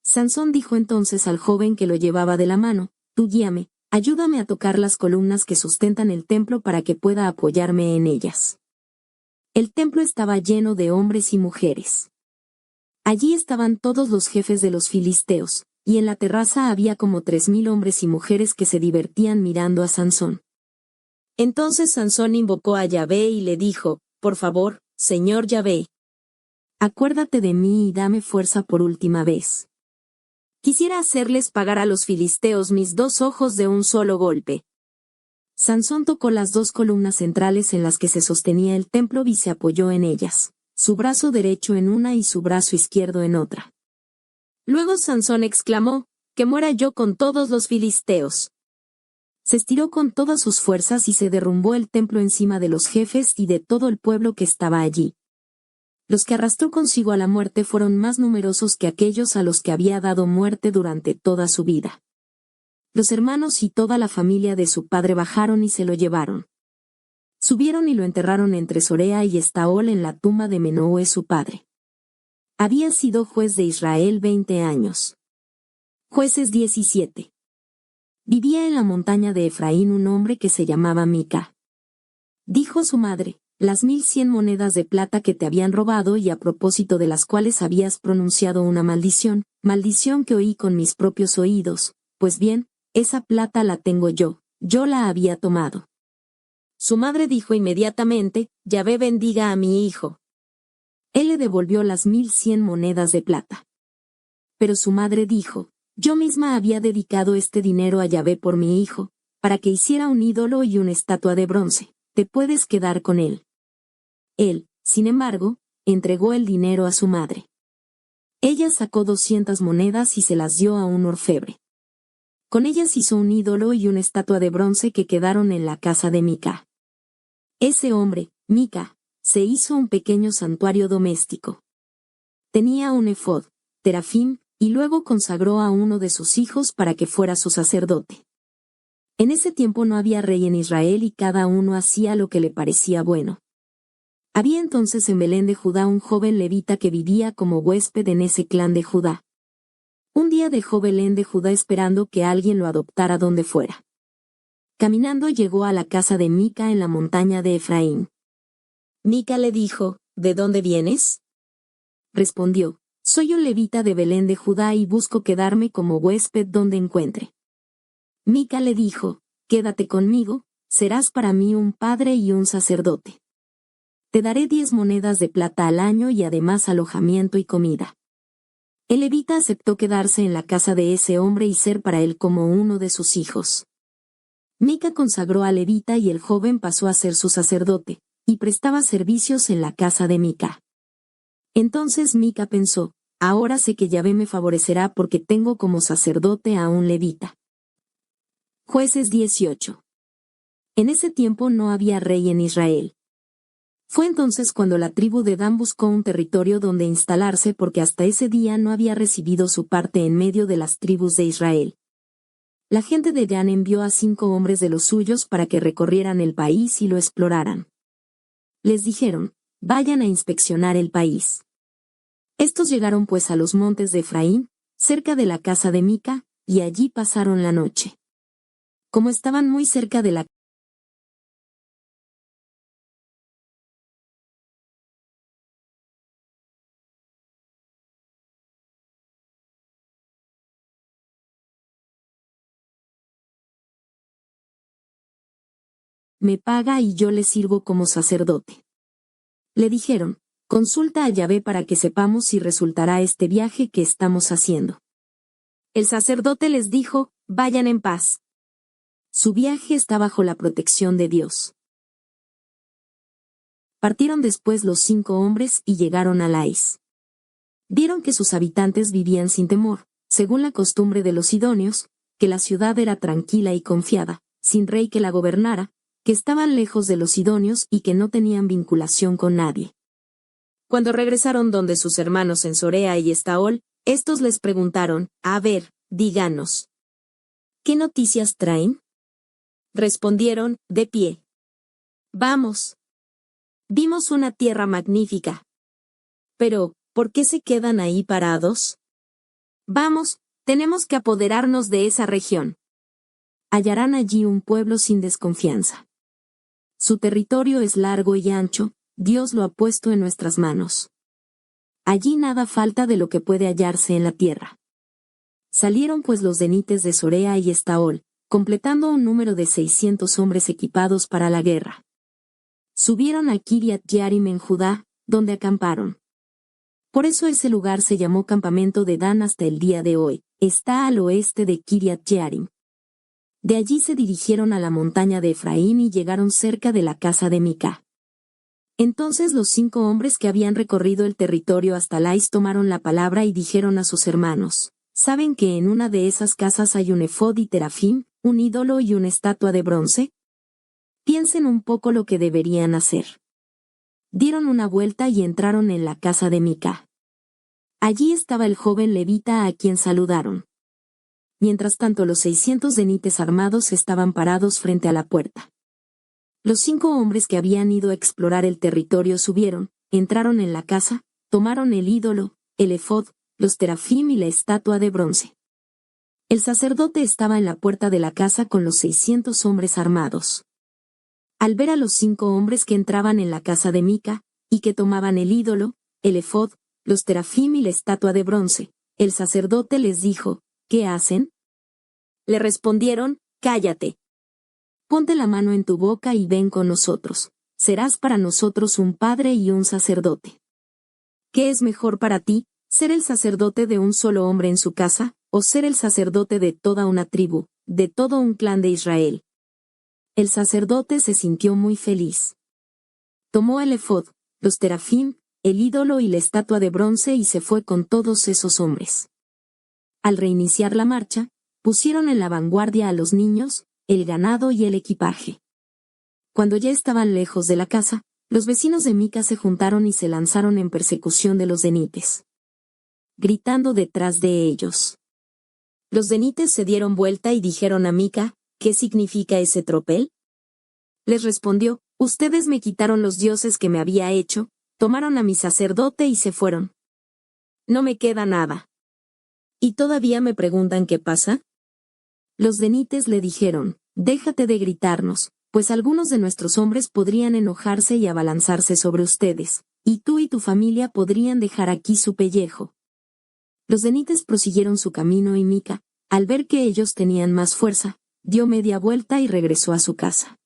Sansón dijo entonces al joven que lo llevaba de la mano: tú guíame, ayúdame a tocar las columnas que sustentan el templo para que pueda apoyarme en ellas. El templo estaba lleno de hombres y mujeres. Allí estaban todos los jefes de los filisteos, y en la terraza había como 3000 hombres y mujeres que se divertían mirando a Sansón. Entonces Sansón invocó a Yahvé y le dijo: por favor, Señor Yahvé, acuérdate de mí y dame fuerza por última vez. Quisiera hacerles pagar a los filisteos mis 2 ojos de un solo golpe. Sansón tocó las 2 columnas centrales en las que se sostenía el templo y se apoyó en ellas, su brazo derecho en una y su brazo izquierdo en otra. Luego Sansón exclamó: que muera yo con todos los filisteos. Se estiró con todas sus fuerzas y se derrumbó el templo encima de los jefes y de todo el pueblo que estaba allí. Los que arrastró consigo a la muerte fueron más numerosos que aquellos a los que había dado muerte durante toda su vida. Los hermanos y toda la familia de su padre bajaron y se lo llevaron. Subieron y lo enterraron entre Sorea y Estaol en la tumba de Menoe su padre. Había sido juez de Israel 20 años. Jueces 17. Vivía en la montaña de Efraín un hombre que se llamaba Mica. Dijo su madre: las 1100 monedas de plata que te habían robado y a propósito de las cuales habías pronunciado una maldición, maldición que oí con mis propios oídos, pues bien, esa plata la tengo yo la había tomado. Su madre dijo inmediatamente: Yahvé bendiga a mi hijo. Él le devolvió las 1100 monedas de plata. Pero su madre dijo: yo misma había dedicado este dinero a Yahvé por mi hijo, para que hiciera un ídolo y una estatua de bronce, te puedes quedar con él. Él, sin embargo, entregó el dinero a su madre. Ella sacó 200 monedas y se las dio a un orfebre. Con ellas hizo un ídolo y una estatua de bronce que quedaron en la casa de Mica. Ese hombre, Mica, se hizo un pequeño santuario doméstico. Tenía un efod, terafim, y luego consagró a uno de sus hijos para que fuera su sacerdote. En ese tiempo no había rey en Israel y cada uno hacía lo que le parecía bueno. Había entonces en Belén de Judá un joven levita que vivía como huésped en ese clan de Judá. Un día dejó Belén de Judá esperando que alguien lo adoptara donde fuera. Caminando llegó a la casa de Mica en la montaña de Efraín. Mica le dijo: ¿de dónde vienes? Respondió: soy un levita de Belén de Judá y busco quedarme como huésped donde encuentre. Mica le dijo: quédate conmigo, serás para mí un padre y un sacerdote. Te daré 10 monedas de plata al año y además alojamiento y comida. El levita aceptó quedarse en la casa de ese hombre y ser para él como uno de sus hijos. Mica consagró al levita y el joven pasó a ser su sacerdote, y prestaba servicios en la casa de Mica. Entonces Mica pensó: ahora sé que Yahvé me favorecerá porque tengo como sacerdote a un levita. Jueces 18. En ese tiempo no había rey en Israel. Fue entonces cuando la tribu de Dan buscó un territorio donde instalarse porque hasta ese día no había recibido su parte en medio de las tribus de Israel. La gente de Dan envió a 5 hombres de los suyos para que recorrieran el país y lo exploraran. Les dijeron: vayan a inspeccionar el país. Estos llegaron pues a los montes de Efraín, cerca de la casa de Mica, y allí pasaron la noche. Como estaban muy cerca de la me paga y yo le sirvo como sacerdote. Le dijeron: consulta a Yahvé para que sepamos si resultará este viaje que estamos haciendo. El sacerdote les dijo: vayan en paz. Su viaje está bajo la protección de Dios. Partieron después los 5 hombres y llegaron a Lais. Vieron que sus habitantes vivían sin temor, según la costumbre de los sidonios, que la ciudad era tranquila y confiada, sin rey que la gobernara, que estaban lejos de los sidonios y que no tenían vinculación con nadie. Cuando regresaron donde sus hermanos en Sorea y Estaol, estos les preguntaron: a ver, díganos, ¿qué noticias traen? Respondieron: de pie. Vamos. Vimos una tierra magnífica. Pero, ¿por qué se quedan ahí parados? Vamos, tenemos que apoderarnos de esa región. Hallarán allí un pueblo sin desconfianza. Su territorio es largo y ancho, Dios lo ha puesto en nuestras manos. Allí nada falta de lo que puede hallarse en la tierra. Salieron pues los denites de Sorea y Estaol, completando un número de 600 hombres equipados para la guerra. Subieron a Kiriat Jearim en Judá, donde acamparon. Por eso ese lugar se llamó campamento de Dan hasta el día de hoy, está al oeste de Kiriat Jearim. De allí se dirigieron a la montaña de Efraín y llegaron cerca de la casa de Mica. Entonces los 5 hombres que habían recorrido el territorio hasta Lais tomaron la palabra y dijeron a sus hermanos: ¿saben que en una de esas casas hay un efod y terafim, un ídolo y una estatua de bronce? Piensen un poco lo que deberían hacer. Dieron una vuelta y entraron en la casa de Mica. Allí estaba el joven levita a quien saludaron. Mientras tanto los 600 denites armados estaban parados frente a la puerta. Los 5 hombres que habían ido a explorar el territorio subieron, entraron en la casa, tomaron el ídolo, el efod, los terafim y la estatua de bronce. El sacerdote estaba en la puerta de la casa con los 600 hombres armados. Al ver a los 5 hombres que entraban en la casa de Mica, y que tomaban el ídolo, el efod, los terafim y la estatua de bronce, el sacerdote les dijo, ¿qué hacen? Le respondieron, cállate. Ponte la mano en tu boca y ven con nosotros, serás para nosotros un padre y un sacerdote. ¿Qué es mejor para ti, ser el sacerdote de un solo hombre en su casa, o ser el sacerdote de toda una tribu, de todo un clan de Israel? El sacerdote se sintió muy feliz. Tomó el efod, los terafim, el ídolo y la estatua de bronce y se fue con todos esos hombres. Al reiniciar la marcha, pusieron en la vanguardia a los niños, el ganado y el equipaje. Cuando ya estaban lejos de la casa, los vecinos de Mica se juntaron y se lanzaron en persecución de los denites, gritando detrás de ellos. Los denites se dieron vuelta y dijeron a Mica, ¿qué significa ese tropel? Les respondió, ustedes me quitaron los dioses que me había hecho, tomaron a mi sacerdote y se fueron. No me queda nada. ¿Y todavía me preguntan qué pasa? Los denites le dijeron, déjate de gritarnos, pues algunos de nuestros hombres podrían enojarse y abalanzarse sobre ustedes, y tú y tu familia podrían dejar aquí su pellejo. Los denites prosiguieron su camino y Mica, al ver que ellos tenían más fuerza, dio media vuelta y regresó a su casa.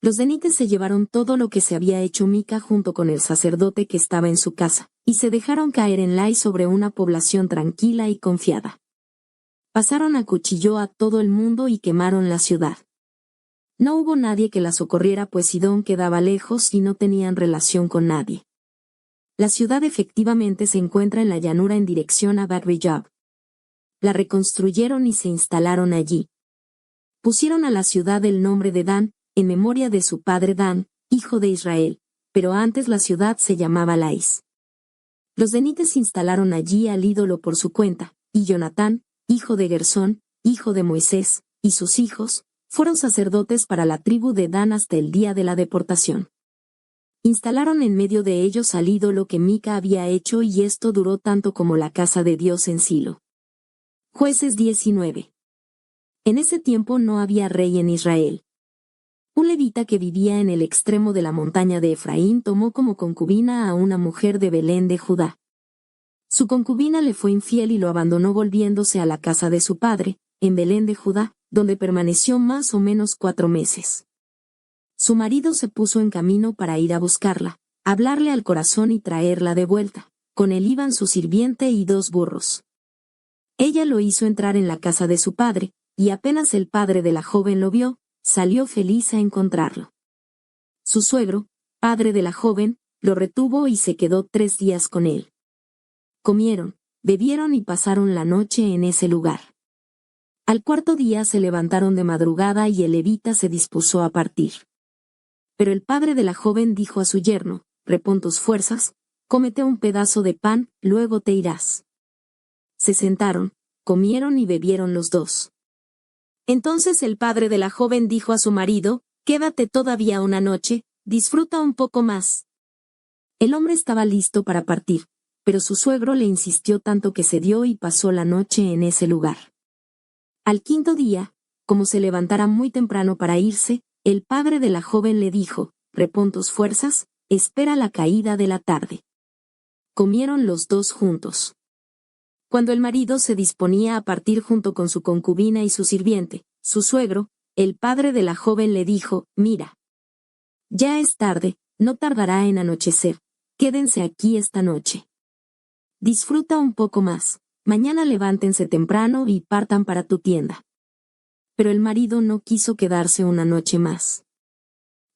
Los denites se llevaron todo lo que se había hecho Mica junto con el sacerdote que estaba en su casa, y se dejaron caer en Lai sobre una población tranquila y confiada. Pasaron a cuchillo a todo el mundo y quemaron la ciudad. No hubo nadie que la socorriera pues Sidón quedaba lejos y no tenían relación con nadie. La ciudad efectivamente se encuentra en la llanura en dirección a Bagrijab. La reconstruyeron y se instalaron allí. Pusieron a la ciudad el nombre de Dan, en memoria de su padre Dan, hijo de Israel, pero antes la ciudad se llamaba Lais. Los denites instalaron allí al ídolo por su cuenta, y Jonatán, hijo de Gersón, hijo de Moisés, y sus hijos, fueron sacerdotes para la tribu de Dan hasta el día de la deportación. Instalaron en medio de ellos al ídolo que Mica había hecho y esto duró tanto como la casa de Dios en Silo. Jueces 19. En ese tiempo no había rey en Israel. Un levita que vivía en el extremo de la montaña de Efraín tomó como concubina a una mujer de Belén de Judá. Su concubina le fue infiel y lo abandonó volviéndose a la casa de su padre, en Belén de Judá, donde permaneció más o menos 4 meses. Su marido se puso en camino para ir a buscarla, hablarle al corazón y traerla de vuelta. Con él iban su sirviente y 2 burros. Ella lo hizo entrar en la casa de su padre, y apenas el padre de la joven lo vio, salió feliz a encontrarlo. Su suegro, padre de la joven, lo retuvo y se quedó 3 días con él. Comieron, bebieron y pasaron la noche en ese lugar. Al 4.º día se levantaron de madrugada y el levita se dispuso a partir. Pero el padre de la joven dijo a su yerno, repon tus fuerzas, cómete un pedazo de pan, luego te irás. Se sentaron, comieron y bebieron los 2. Entonces el padre de la joven dijo a su marido, quédate todavía una noche, disfruta un poco más. El hombre estaba listo para partir, pero su suegro le insistió tanto que cedió y pasó la noche en ese lugar. Al 5.º día, como se levantara muy temprano para irse, el padre de la joven le dijo, repon tus fuerzas, espera la caída de la tarde. Comieron los 2 juntos. Cuando el marido se disponía a partir junto con su concubina y su sirviente, su suegro, el padre de la joven le dijo, mira. Ya es tarde, no tardará en anochecer, quédense aquí esta noche. Disfruta un poco más, mañana levántense temprano y partan para tu tienda. Pero el marido no quiso quedarse una noche más.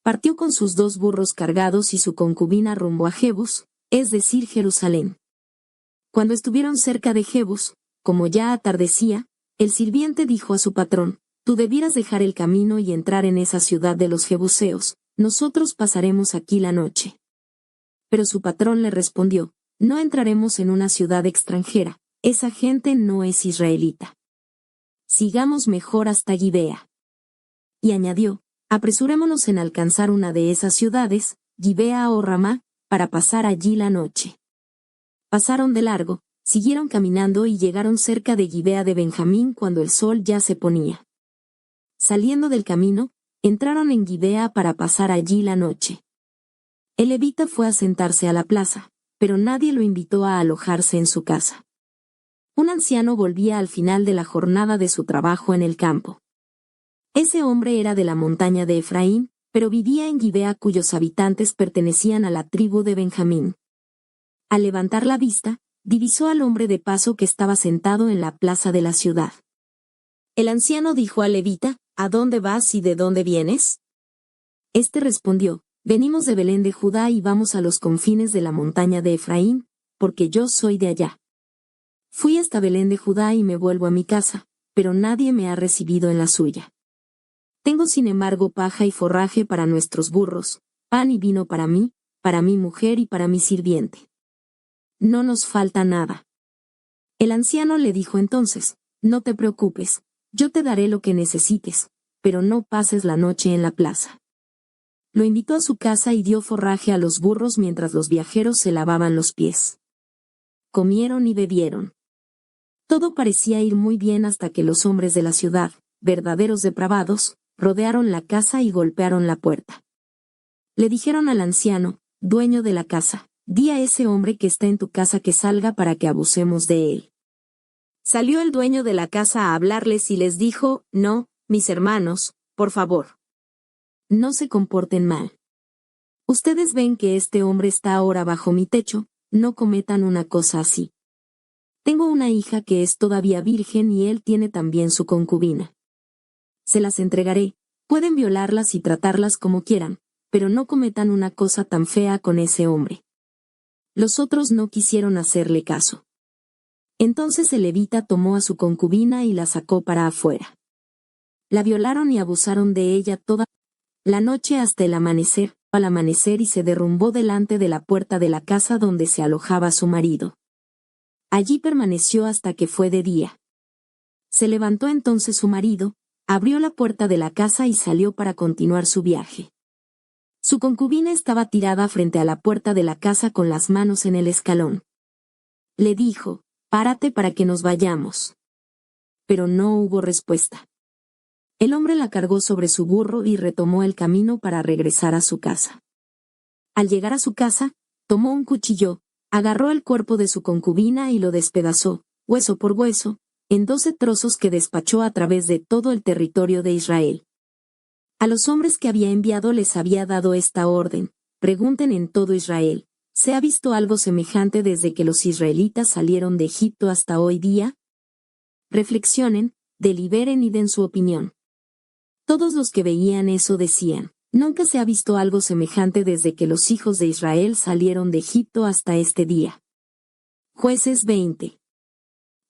Partió con sus 2 burros cargados y su concubina rumbo a Jebus, es decir Jerusalén. Cuando estuvieron cerca de Jebus, como ya atardecía, el sirviente dijo a su patrón, tú debieras dejar el camino y entrar en esa ciudad de los jebuseos, nosotros pasaremos aquí la noche. Pero su patrón le respondió, no entraremos en una ciudad extranjera, esa gente no es israelita. Sigamos mejor hasta Gibea. Y añadió, apresurémonos en alcanzar una de esas ciudades, Gibea o Ramá, para pasar allí la noche. Pasaron de largo, Siguieron caminando y llegaron cerca de Gibea de Benjamín cuando el sol ya se ponía. Saliendo del camino, entraron en Gibea para pasar allí la noche. El levita fue a sentarse a la plaza, pero nadie lo invitó a alojarse en su casa. Un anciano volvía al final de la jornada de su trabajo en el campo. Ese hombre era de la montaña de Efraín, pero vivía en Gibea cuyos habitantes pertenecían a la tribu de Benjamín. Al levantar la vista, divisó al hombre de paso que estaba sentado en la plaza de la ciudad. El anciano dijo al levita, ¿a dónde vas y de dónde vienes? Este respondió, venimos de Belén de Judá y vamos a los confines de la montaña de Efraín, porque yo soy de allá. Fui hasta Belén de Judá y me vuelvo a mi casa, pero nadie me ha recibido en la suya. Tengo sin embargo paja y forraje para nuestros burros, pan y vino para mí, para mi mujer y para mi sirviente. No nos falta nada. El anciano le dijo entonces, no te preocupes, yo te daré lo que necesites, pero no pases la noche en la plaza. Lo invitó a su casa y dio forraje a los burros mientras los viajeros se lavaban los pies. Comieron y bebieron. Todo parecía ir muy bien hasta que los hombres de la ciudad, verdaderos depravados, rodearon la casa y golpearon la puerta. Le dijeron al anciano, dueño de la casa, di a ese hombre que está en tu casa que salga para que abusemos de él. Salió el dueño de la casa a hablarles y les dijo, no, mis hermanos, por favor. No se comporten mal. Ustedes ven que este hombre está ahora bajo mi techo, no cometan una cosa así. Tengo una hija que es todavía virgen y él tiene también su concubina. Se las entregaré, pueden violarlas y tratarlas como quieran, pero no cometan una cosa tan fea con ese hombre. Los otros no quisieron hacerle caso. Entonces el levita tomó a su concubina y la sacó para afuera. La violaron y abusaron de ella toda la noche hasta el amanecer, al amanecer y se derrumbó delante de la puerta de la casa donde se alojaba su marido. Allí permaneció hasta que fue de día. Se levantó entonces su marido, abrió la puerta de la casa y salió para continuar su viaje. Su concubina estaba tirada frente a la puerta de la casa con las manos en el escalón. Le dijo, párate para que nos vayamos. Pero no hubo respuesta. El hombre la cargó sobre su burro y retomó el camino para regresar a su casa. Al llegar a su casa, tomó un cuchillo, agarró el cuerpo de su concubina y lo despedazó, hueso por hueso, en 12 trozos que despachó a través de todo el territorio de Israel. A los hombres que había enviado les había dado esta orden, pregunten en todo Israel, ¿se ha visto algo semejante desde que los israelitas salieron de Egipto hasta hoy día? Reflexionen, deliberen y den su opinión. Todos los que veían eso decían, nunca se ha visto algo semejante desde que los hijos de Israel salieron de Egipto hasta este día. Jueces 20.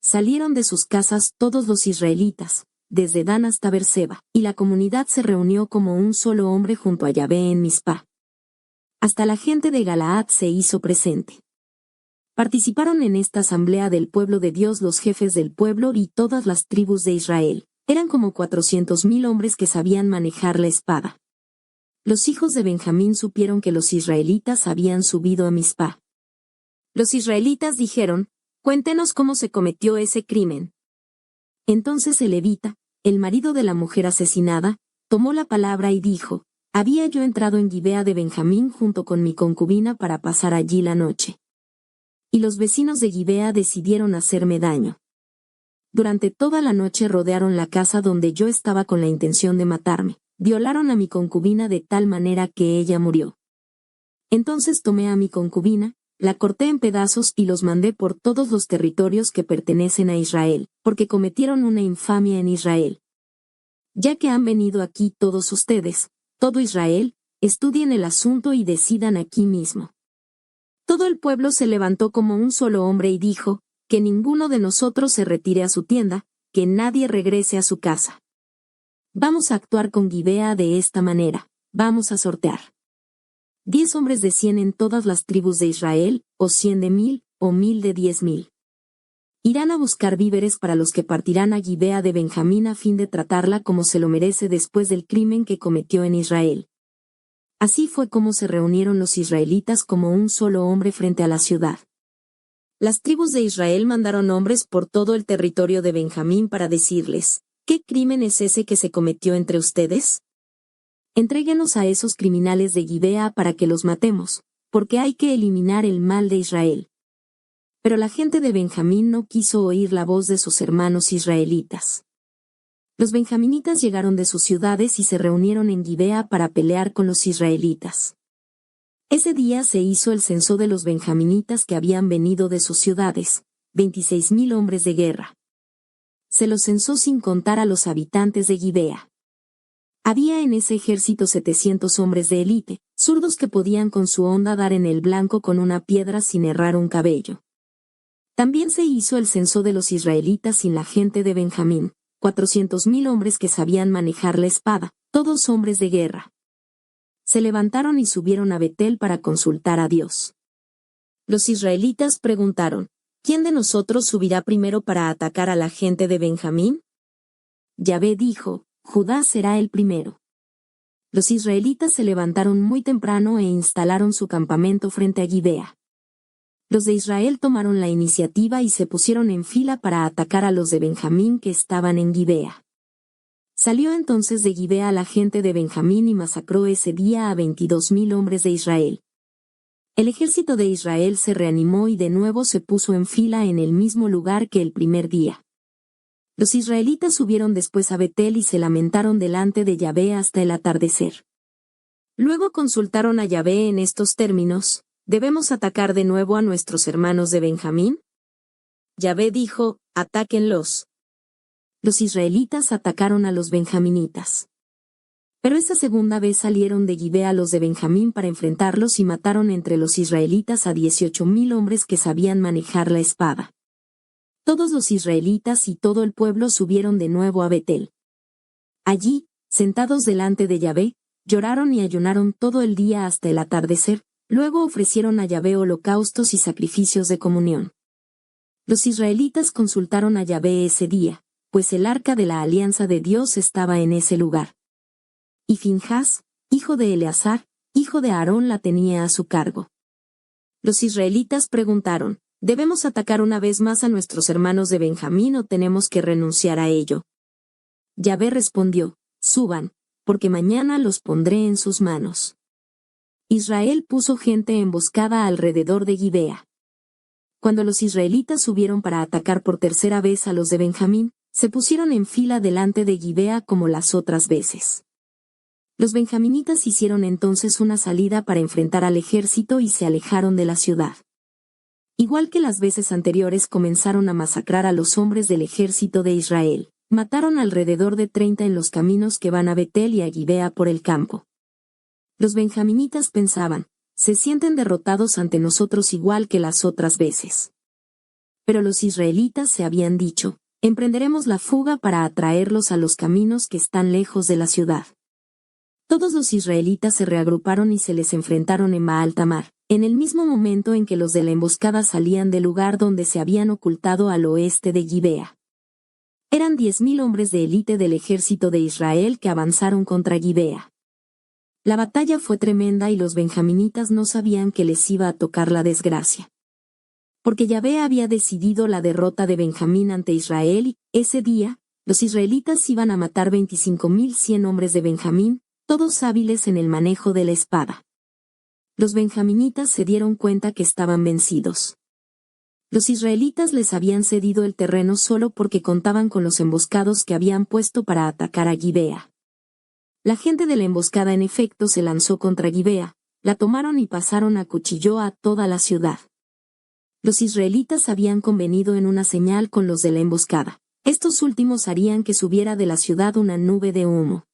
Salieron de sus casas todos los israelitas, desde Dan hasta Berseba, y la comunidad se reunió como un solo hombre junto a Yahvé en Mizpá. Hasta la gente de Galaad se hizo presente. Participaron en esta asamblea del pueblo de Dios los jefes del pueblo y todas las tribus de Israel. Eran como 400,000 hombres que sabían manejar la espada. Los hijos de Benjamín supieron que los israelitas habían subido a Mizpá. Los israelitas dijeron, cuéntenos cómo se cometió ese crimen. Entonces el levita, el marido de la mujer asesinada, tomó la palabra y dijo, había yo entrado en Gibea de Benjamín junto con mi concubina para pasar allí la noche. Y los vecinos de Gibea decidieron hacerme daño. Durante toda la noche rodearon la casa donde yo estaba con la intención de matarme, violaron a mi concubina de tal manera que ella murió. Entonces tomé a mi concubina, la corté en pedazos y los mandé por todos los territorios que pertenecen a Israel, porque cometieron una infamia en Israel. Ya que han venido aquí todos ustedes, todo Israel, estudien el asunto y decidan aquí mismo. Todo el pueblo se levantó como un solo hombre y dijo, que ninguno de nosotros se retire a su tienda, que nadie regrese a su casa. Vamos a actuar con Gibea de esta manera, vamos a sortear. 10 hombres de 100 en todas las tribus de Israel, o 100 de 1000, o 1000 de 10,000. Irán a buscar víveres para los que partirán a Gibea de Benjamín a fin de tratarla como se lo merece después del crimen que cometió en Israel. Así fue como se reunieron los israelitas como un solo hombre frente a la ciudad. Las tribus de Israel mandaron hombres por todo el territorio de Benjamín para decirles, ¿qué crimen es ese que se cometió entre ustedes? Entréguenos a esos criminales de Gibea para que los matemos, porque hay que eliminar el mal de Israel. Pero la gente de Benjamín no quiso oír la voz de sus hermanos israelitas. Los benjaminitas llegaron de sus ciudades y se reunieron en Gibea para pelear con los israelitas. Ese día se hizo el censo de los benjaminitas que habían venido de sus ciudades, 26,000 hombres de guerra. Se los censó sin contar a los habitantes de Gibea. Había en ese ejército 700 hombres de élite, zurdos que podían con su honda dar en el blanco con una piedra sin errar un cabello. También se hizo el censo de los israelitas sin la gente de Benjamín, 400,000 hombres que sabían manejar la espada, todos hombres de guerra. Se levantaron y subieron a Betel para consultar a Dios. Los israelitas preguntaron, ¿quién de nosotros subirá primero para atacar a la gente de Benjamín? Yahvé dijo, Judá será el primero. Los israelitas se levantaron muy temprano e instalaron su campamento frente a Gibea. Los de Israel tomaron la iniciativa y se pusieron en fila para atacar a los de Benjamín que estaban en Gibea. Salió entonces de Gibea la gente de Benjamín y masacró ese día a 22,000 hombres de Israel. El ejército de Israel se reanimó y de nuevo se puso en fila en el mismo lugar que el primer día. Los israelitas subieron después a Betel y se lamentaron delante de Yahvé hasta el atardecer. Luego consultaron a Yahvé en estos términos, ¿debemos atacar de nuevo a nuestros hermanos de Benjamín? Yahvé dijo, atáquenlos. Los israelitas atacaron a los benjaminitas. Pero esa segunda vez salieron de Gibea los de Benjamín para enfrentarlos y mataron entre los israelitas a 18,000 hombres que sabían manejar la espada. Todos los israelitas y todo el pueblo subieron de nuevo a Betel. Allí, sentados delante de Yahvé, lloraron y ayunaron todo el día hasta el atardecer, luego ofrecieron a Yahvé holocaustos y sacrificios de comunión. Los israelitas consultaron a Yahvé ese día, pues el arca de la alianza de Dios estaba en ese lugar. Y Finhás, hijo de Eleazar, hijo de Aarón la tenía a su cargo. Los israelitas preguntaron, ¿debemos atacar una vez más a nuestros hermanos de Benjamín o tenemos que renunciar a ello? Yahvé respondió, suban, porque mañana los pondré en sus manos. Israel puso gente emboscada alrededor de Gibea. Cuando los israelitas subieron para atacar por tercera vez a los de Benjamín, se pusieron en fila delante de Gibea como las otras veces. Los benjaminitas hicieron entonces una salida para enfrentar al ejército y se alejaron de la ciudad. Igual que las veces anteriores comenzaron a masacrar a los hombres del ejército de Israel. Mataron alrededor de 30 en los caminos que van a Betel y a Gibea por el campo. Los benjaminitas pensaban, se sienten derrotados ante nosotros igual que las otras veces. Pero los israelitas se habían dicho, emprenderemos la fuga para atraerlos a los caminos que están lejos de la ciudad. Todos los israelitas se reagruparon y se les enfrentaron en Baal Tamar, en el mismo momento en que los de la emboscada salían del lugar donde se habían ocultado al oeste de Gibea. Eran 10,000 hombres de élite del ejército de Israel que avanzaron contra Gibea. La batalla fue tremenda y los benjaminitas no sabían que les iba a tocar la desgracia. Porque Yahvé había decidido la derrota de Benjamín ante Israel y, ese día, los israelitas iban a matar 25,100 hombres de Benjamín, todos hábiles en el manejo de la espada. Los benjaminitas se dieron cuenta que estaban vencidos. Los israelitas les habían cedido el terreno solo porque contaban con los emboscados que habían puesto para atacar a Gibea. La gente de la emboscada en efecto se lanzó contra Gibea, la tomaron y pasaron a cuchillo a toda la ciudad. Los israelitas habían convenido en una señal con los de la emboscada. Estos últimos harían que subiera de la ciudad una nube de humo.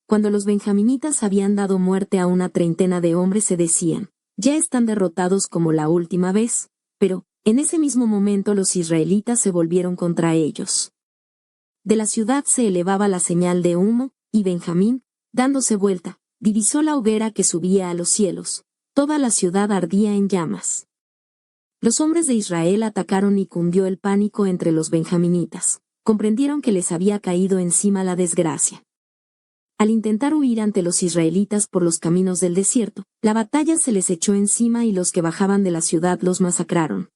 Cuando los benjaminitas habían dado muerte a una treintena de hombres se decían, ya están derrotados como la última vez, pero, en ese mismo momento los israelitas se volvieron contra ellos. De la ciudad se elevaba la señal de humo, y Benjamín, dándose vuelta, divisó la hoguera que subía a los cielos. Toda la ciudad ardía en llamas. Los hombres de Israel atacaron y cundió el pánico entre los benjaminitas. Comprendieron que les había caído encima la desgracia. Al intentar huir ante los israelitas por los caminos del desierto, la batalla se les echó encima y los que bajaban de la ciudad los masacraron.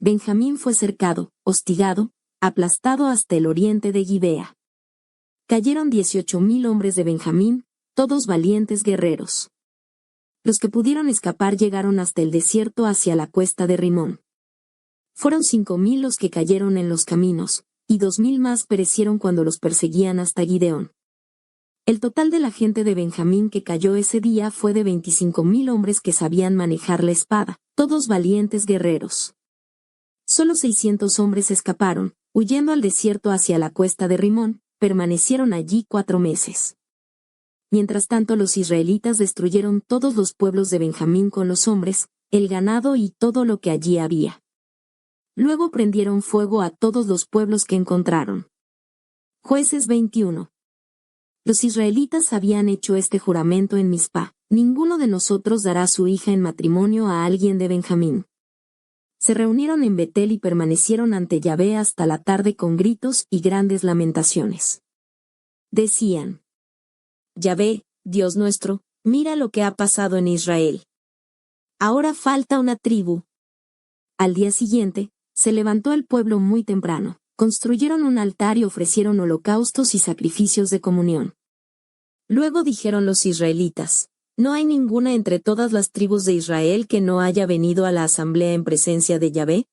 Benjamín fue cercado, hostigado, aplastado hasta el oriente de Gibea. Cayeron 18,000 hombres de Benjamín, todos valientes guerreros. Los que pudieron escapar llegaron hasta el desierto hacia la cuesta de Rimón. Fueron 5,000 los que cayeron en los caminos, y 2,000 más perecieron cuando los perseguían hasta Gideón. El total de la gente de Benjamín que cayó ese día fue de 25,000 hombres que sabían manejar la espada, todos valientes guerreros. Solo 600 hombres escaparon, huyendo al desierto hacia la cuesta de Rimón, permanecieron allí 4 meses. Mientras tanto los israelitas destruyeron todos los pueblos de Benjamín con los hombres, el ganado y todo lo que allí había. Luego prendieron fuego a todos los pueblos que encontraron. Jueces 21. Los israelitas habían hecho este juramento en Mizpa: ninguno de nosotros dará su hija en matrimonio a alguien de Benjamín. Se reunieron en Betel y permanecieron ante Yahvé hasta la tarde con gritos y grandes lamentaciones. Decían: Yahvé, Dios nuestro, mira lo que ha pasado en Israel. Ahora falta una tribu. Al día siguiente, se levantó el pueblo muy temprano, construyeron un altar y ofrecieron holocaustos y sacrificios de comunión. Luego dijeron los israelitas: no hay ninguna entre todas las tribus de Israel que no haya venido a la asamblea en presencia de Yahvé.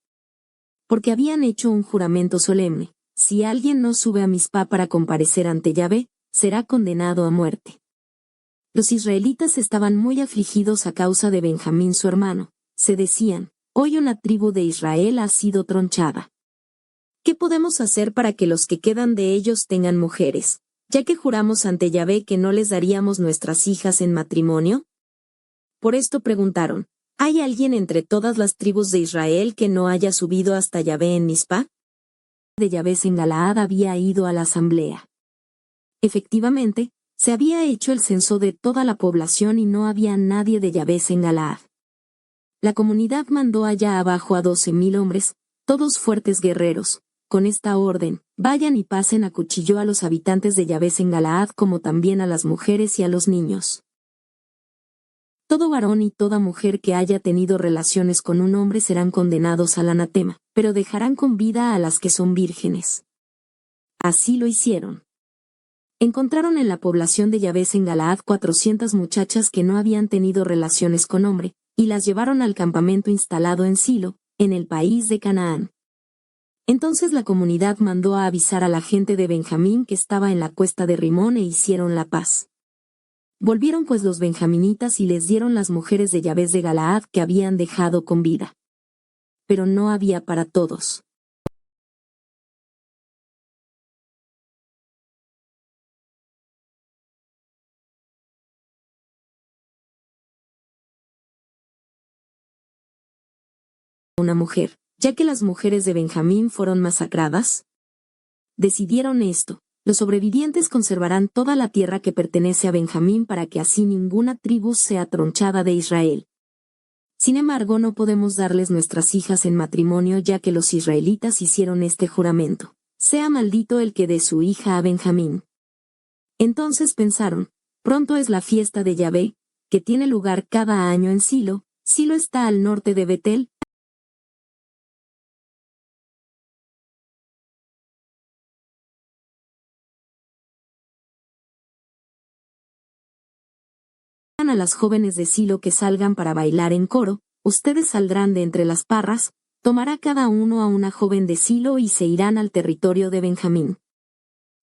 Porque habían hecho un juramento solemne: si alguien no sube a Mizpa para comparecer ante Yahvé, será condenado a muerte. Los israelitas estaban muy afligidos a causa de Benjamín su hermano. Se decían: hoy una tribu de Israel ha sido tronchada. ¿Qué podemos hacer para que los que quedan de ellos tengan mujeres, ya que juramos ante Yahvé que no les daríamos nuestras hijas en matrimonio? Por esto preguntaron: ¿hay alguien entre todas las tribus de Israel que no haya subido hasta Yahvé en Mizpa? De Yahvé en Galaad había ido a la asamblea. Efectivamente, se había hecho el censo de toda la población y no había nadie de Yahvé en Galaad. La comunidad mandó allá abajo a 12,000 hombres, todos fuertes guerreros, con esta orden: vayan y pasen a cuchillo a los habitantes de Yahvé en Galaad como también a las mujeres y a los niños. Todo varón y toda mujer que haya tenido relaciones con un hombre serán condenados al anatema, pero dejarán con vida a las que son vírgenes. Así lo hicieron. Encontraron en la población de Yahvé en Galaad 400 muchachas que no habían tenido relaciones con hombre, y las llevaron al campamento instalado en Silo, en el país de Canaán. Entonces la comunidad mandó a avisar a la gente de Benjamín que estaba en la cuesta de Rimón e hicieron la paz. Volvieron pues los benjaminitas y les dieron las mujeres de Yahvé de Galaad que habían dejado con vida. Pero no había para todos. Una mujer, ya que las mujeres de Benjamín fueron masacradas. Decidieron esto: los sobrevivientes conservarán toda la tierra que pertenece a Benjamín para que así ninguna tribu sea tronchada de Israel. Sin embargo, no podemos darles nuestras hijas en matrimonio ya que los israelitas hicieron este juramento: sea maldito el que dé su hija a Benjamín. Entonces pensaron: pronto es la fiesta de Yahvé, que tiene lugar cada año en Silo. Silo está al norte de Betel. A las jóvenes de Silo que salgan para bailar en coro, ustedes saldrán de entre las parras, tomará cada uno a una joven de Silo y se irán al territorio de Benjamín.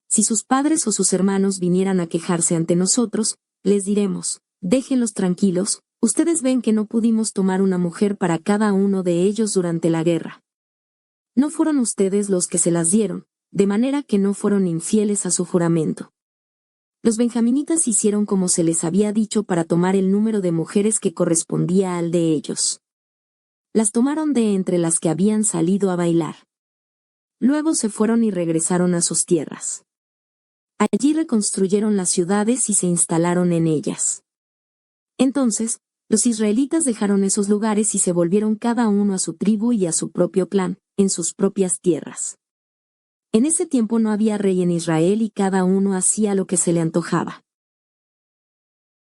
Si sus padres o sus hermanos vinieran a quejarse ante nosotros, les diremos: déjenlos tranquilos, ustedes ven que no pudimos tomar una mujer para cada uno de ellos durante la guerra. No fueron ustedes los que se las dieron, de manera que no fueron infieles a su juramento. Los benjaminitas hicieron como se les había dicho para tomar el número de mujeres que correspondía al de ellos. Las tomaron de entre las que habían salido a bailar. Luego se fueron y regresaron a sus tierras. Allí reconstruyeron las ciudades y se instalaron en ellas. Entonces, los israelitas dejaron esos lugares y se volvieron cada uno a su tribu y a su propio clan, en sus propias tierras. En ese tiempo no había rey en Israel y cada uno hacía lo que se le antojaba.